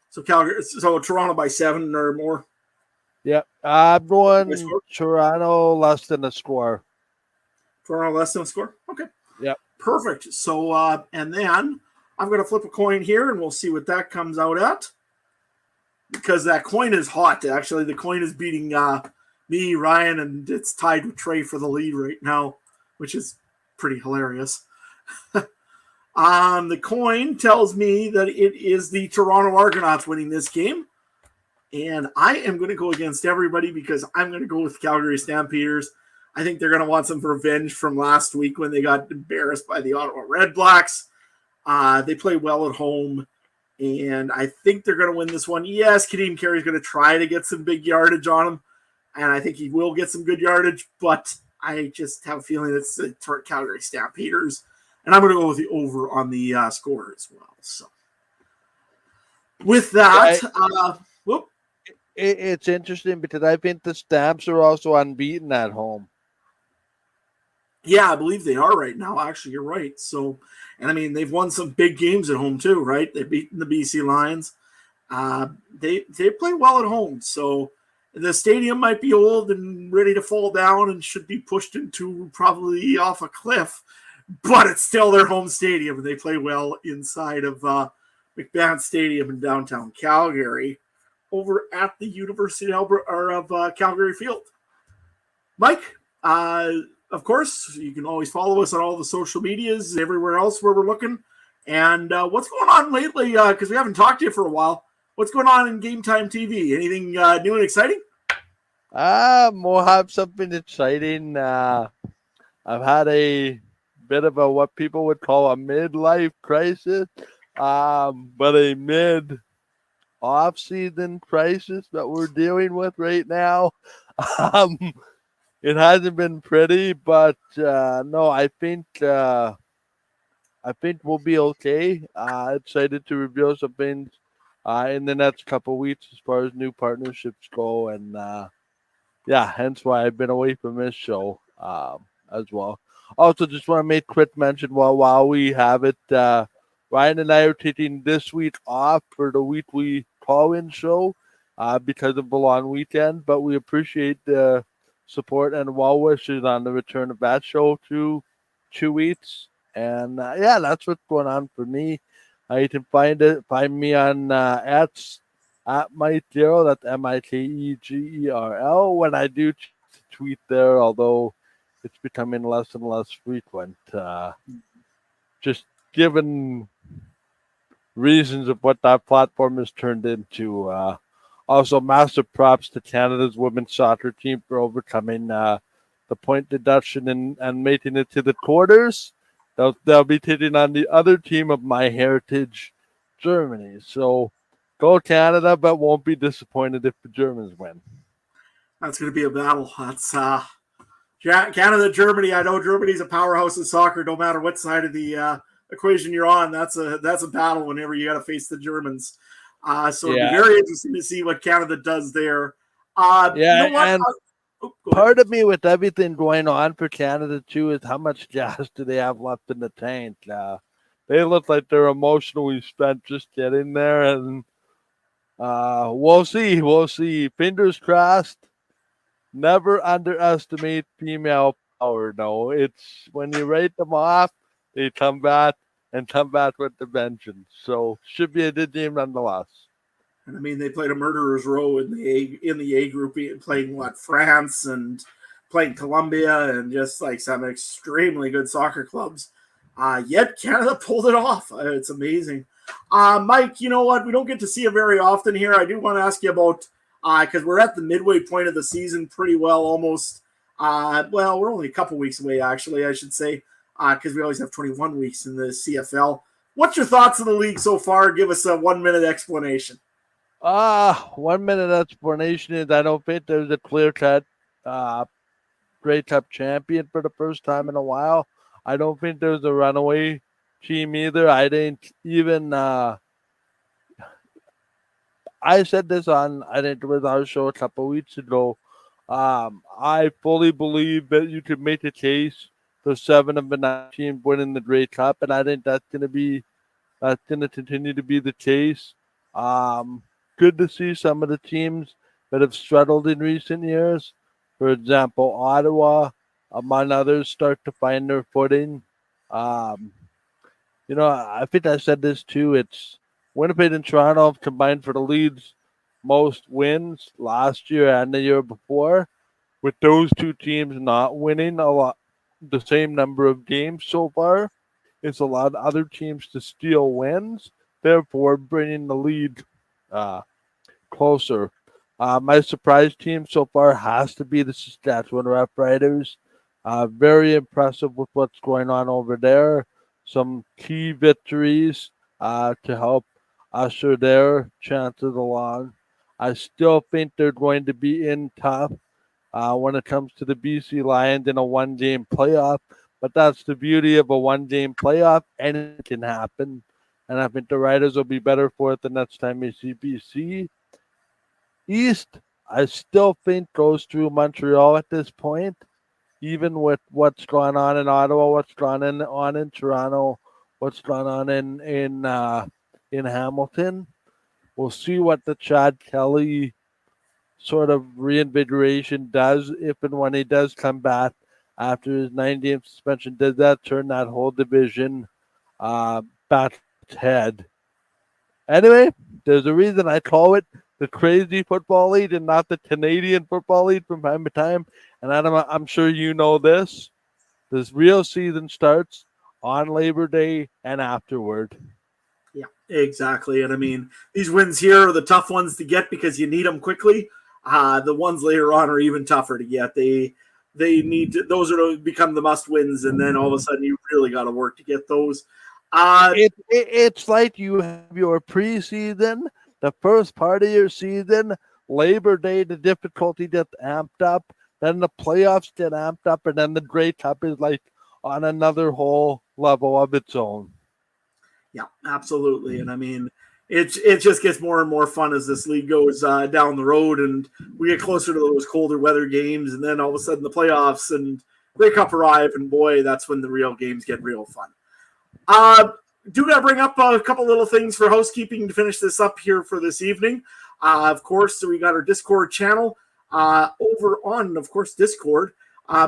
So Toronto by 7 or more. Yeah, I'm going Toronto less than a score. Toronto less than a score. Okay. Yeah. Perfect. So, and then I'm going to flip a coin here, and we'll see what that comes out at. Because that coin is hot. Actually, the coin is beating me, Ryan, and it's tied with Trey for the lead right now, which is pretty hilarious. The coin tells me that it is the Toronto Argonauts winning this game. And I am going to go against everybody because I'm going to go with Calgary Stampeders. I think they're going to want some revenge from last week when they got embarrassed by the Ottawa Red Blacks. They play well at home, and I think they're going to win this one. Yes, Kadeem Carey is going to try to get some big yardage on him, and I think he will get some good yardage, but I just have a feeling it's the Calgary Stampeders, and I'm going to go with the over on the score as well. So with that, whoop. It's interesting because I think the Stamps are also unbeaten at home. Yeah, I believe they are right now. Actually, you're right. So, and I mean, they've won some big games at home too, right? They've beaten the BC Lions. They play well at home. So the stadium might be old and ready to fall down and should be pushed into probably off a cliff, but it's still their home stadium, and they play well inside of McMahon Stadium in downtown Calgary, over at the University of Alberta or of Calgary Field. Mike, of course, you can always follow us on all the social medias, everywhere else where we're looking. And what's going on lately? Because we haven't talked to you for a while. What's going on in Game Time TV? Anything new and exciting? We'll have something exciting. I've had a bit of a what people would call a midlife crisis, but a mid off-season crisis that we're dealing with right now. It hasn't been pretty, but no, I think we'll be okay. Excited to reveal some things in the next couple of weeks as far as new partnerships go, and yeah, hence why I've been away from this show as well. Also, just want to make quick mention while we have it, Ryan and I are taking this week off for the weekly call-in show because of the long weekend, but we appreciate the support and well wishes on the return of that show to 2 weeks. And yeah, that's what's going on for me. You can find me on at Mike that's Mikegerl. When I do tweet there, although it's becoming less and less frequent, just given reasons of what that platform has turned into. Also, massive props to Canada's women's soccer team for overcoming the point deduction and making it to the quarters. They'll be taking on the other team of my heritage, Germany. So go Canada, but won't be disappointed if the Germans win. That's going to be a battle. That's Canada, Germany. I know Germany's a powerhouse in soccer. No matter what side of the equation you're on, that's a battle whenever you got to face the Germans. So it'll be very interesting to see what Canada does there. You know what? And part of me with everything going on for Canada too is how much gas do they have left in the tank? They look like they're emotionally spent just getting there, and we'll see. We'll see. Fingers crossed. Never underestimate female power. No, it's when you write them off, they come back with the vengeance. So should be a good game nonetheless. And I mean, they played a murderer's row in the A group, playing France and playing Colombia and just like some extremely good soccer clubs. Yet Canada pulled it off. It's amazing. Mike, you know what? We don't get to see it very often here. I do want to ask you about because we're at the midway point of the season pretty well almost. Well, we're only a couple weeks away, actually, I should say, because we always have 21 weeks in the CFL. What's your thoughts of the league so far? Give us a 1 minute explanation. 1 minute explanation is I don't think there's a clear-cut Grey Cup champion for the first time in a while. I don't think there's a runaway team either. I didn't even I said this on, I think it was our show a couple of weeks ago. I fully believe that you could make a case for 7 of the 9 teams winning the Grey Cup, and I think that's going to continue to be the case. Good to see some of the teams that have struggled in recent years. For example, Ottawa, among others, start to find their footing. I think I said this too. It's Winnipeg and Toronto have combined for the league's most wins last year and the year before, with those two teams not winning the same number of games so far. It's allowed other teams to steal wins, therefore bringing the lead closer. My surprise team so far has to be the Saskatchewan Roughriders. Very impressive with what's going on over there. Some key victories to help usher their chances along. I still think they're going to be in tough when it comes to the BC Lions in a one-game playoff. But that's the beauty of a one-game playoff. Anything can happen. And I think the Riders will be better for it the next time we see BC. East, I still think goes through Montreal at this point, even with what's going on in Ottawa, what's going on in Toronto, what's going on in Hamilton. We'll see what the Chad Kelly sort of reinvigoration does if and when he does come back after his 9-game suspension. Does that turn that whole division back its head? Anyway, there's a reason I call it the Crazy Football League and not the Canadian Football League from time to time. And Adam, I'm sure you know this. This real season starts on Labor Day and afterward. Yeah, exactly. And I mean, these wins here are the tough ones to get because you need them quickly. The ones later on are even tougher to get. They need to, those are to become the must wins, and then all of a sudden you really got to work to get those. It's like you have your preseason, the first part of your season, Labor Day, the difficulty gets amped up, then the playoffs get amped up, and then the Grey Cup is like on another whole level of its own. Yeah, absolutely. And I mean, it just gets more and more fun as this league goes down the road, and we get closer to those colder weather games, and then all of a sudden the playoffs and Grey Cup arrive, and boy, that's when the real games get real fun. Do got to bring up a couple little things for housekeeping to finish this up here for this evening. Of course, we got our Discord channel over on, of course, Discord.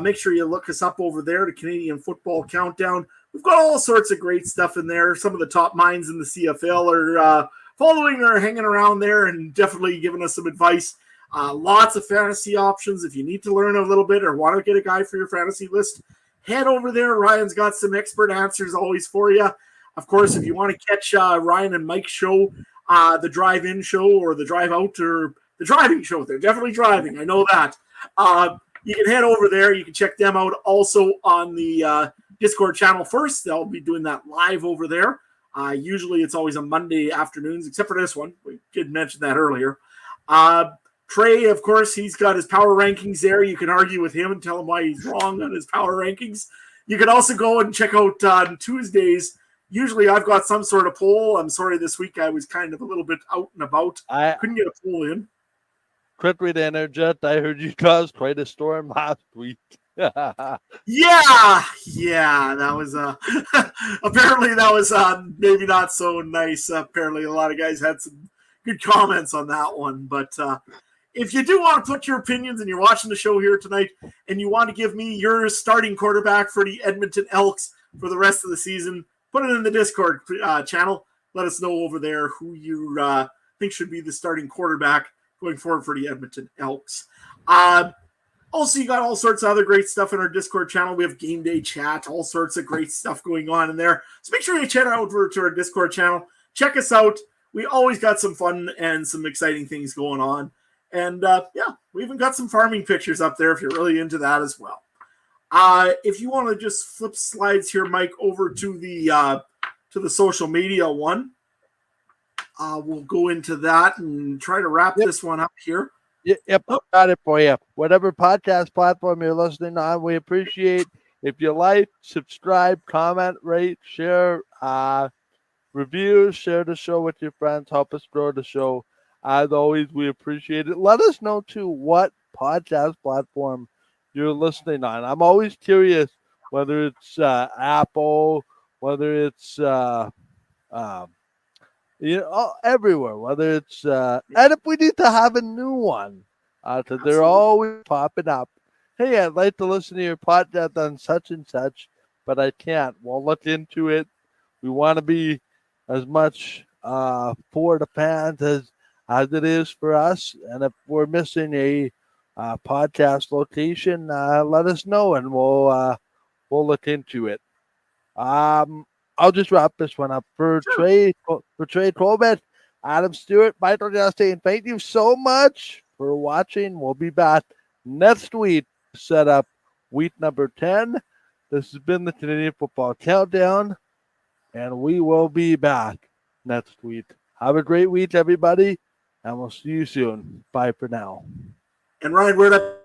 Make sure you look us up over there, the Canadian Football Countdown. We've got all sorts of great stuff in there. Some of the top minds in the CFL are following or hanging around there and definitely giving us some advice. Lots of fantasy options. If you need to learn a little bit or want to get a guy for your fantasy list, head over there. Ryan's got some expert answers always for you. Of course, if you want to catch Ryan and Mike's show, the drive-in show or the drive-out or the driving show, they're definitely driving. I know that. You can head over there. You can check them out also on the Discord channel first. They'll be doing that live over there. Usually it's always on Monday afternoons, except for this one. We did mention that earlier. Trey, of course, he's got his power rankings there. You can argue with him and tell him why he's wrong on his power rankings. You can also go and check out on Tuesdays. Usually I've got some sort of poll. I'm sorry, this week I was kind of a little bit out and about. I couldn't get a poll in. Quickly to interject, I heard you caused quite a storm last week. yeah, that was apparently that was maybe not so nice. Apparently a lot of guys had some good comments on that one, but if you do want to put your opinions and you're watching the show here tonight and you want to give me your starting quarterback for the Edmonton Elks for the rest of the season, put it in the Discord channel. Let us know over there who you think should be the starting quarterback going forward for the Edmonton Elks. Also, you got all sorts of other great stuff in our Discord channel. We have game day chat, all sorts of great stuff going on in there. So make sure you check out over to our Discord channel. Check us out. We always got some fun and some exciting things going on. And we even got some farming pictures up there if you're really into that as well. If you want to just flip slides here, Mike, over to the social media one, we'll go into that and try to wrap this one up here. Yep, got it for you. Whatever podcast platform you're listening on, we appreciate if you like, subscribe, comment, rate, share, reviews, share the show with your friends, help us grow the show. As always, we appreciate it. Let us know, too, what podcast platform you're listening on. I'm always curious whether it's Apple, whether it's everywhere, whether it's and if we need to have a new one, because they're always popping up. Hey, I'd like to listen to your podcast on such and such, but I can't. We'll look into it. We want to be as much for the fans as it is for us. And if we're missing a podcast location, let us know, and we'll look into it. I'll just wrap this one up for Trey Colbert, Adam Stewart, Michael Justin. Thank you so much for watching. We'll be back next week to set up week number 10. This has been the Canadian Football Countdown, and we will be back next week. Have a great week, everybody, and we'll see you soon. Bye for now. And Ryan, where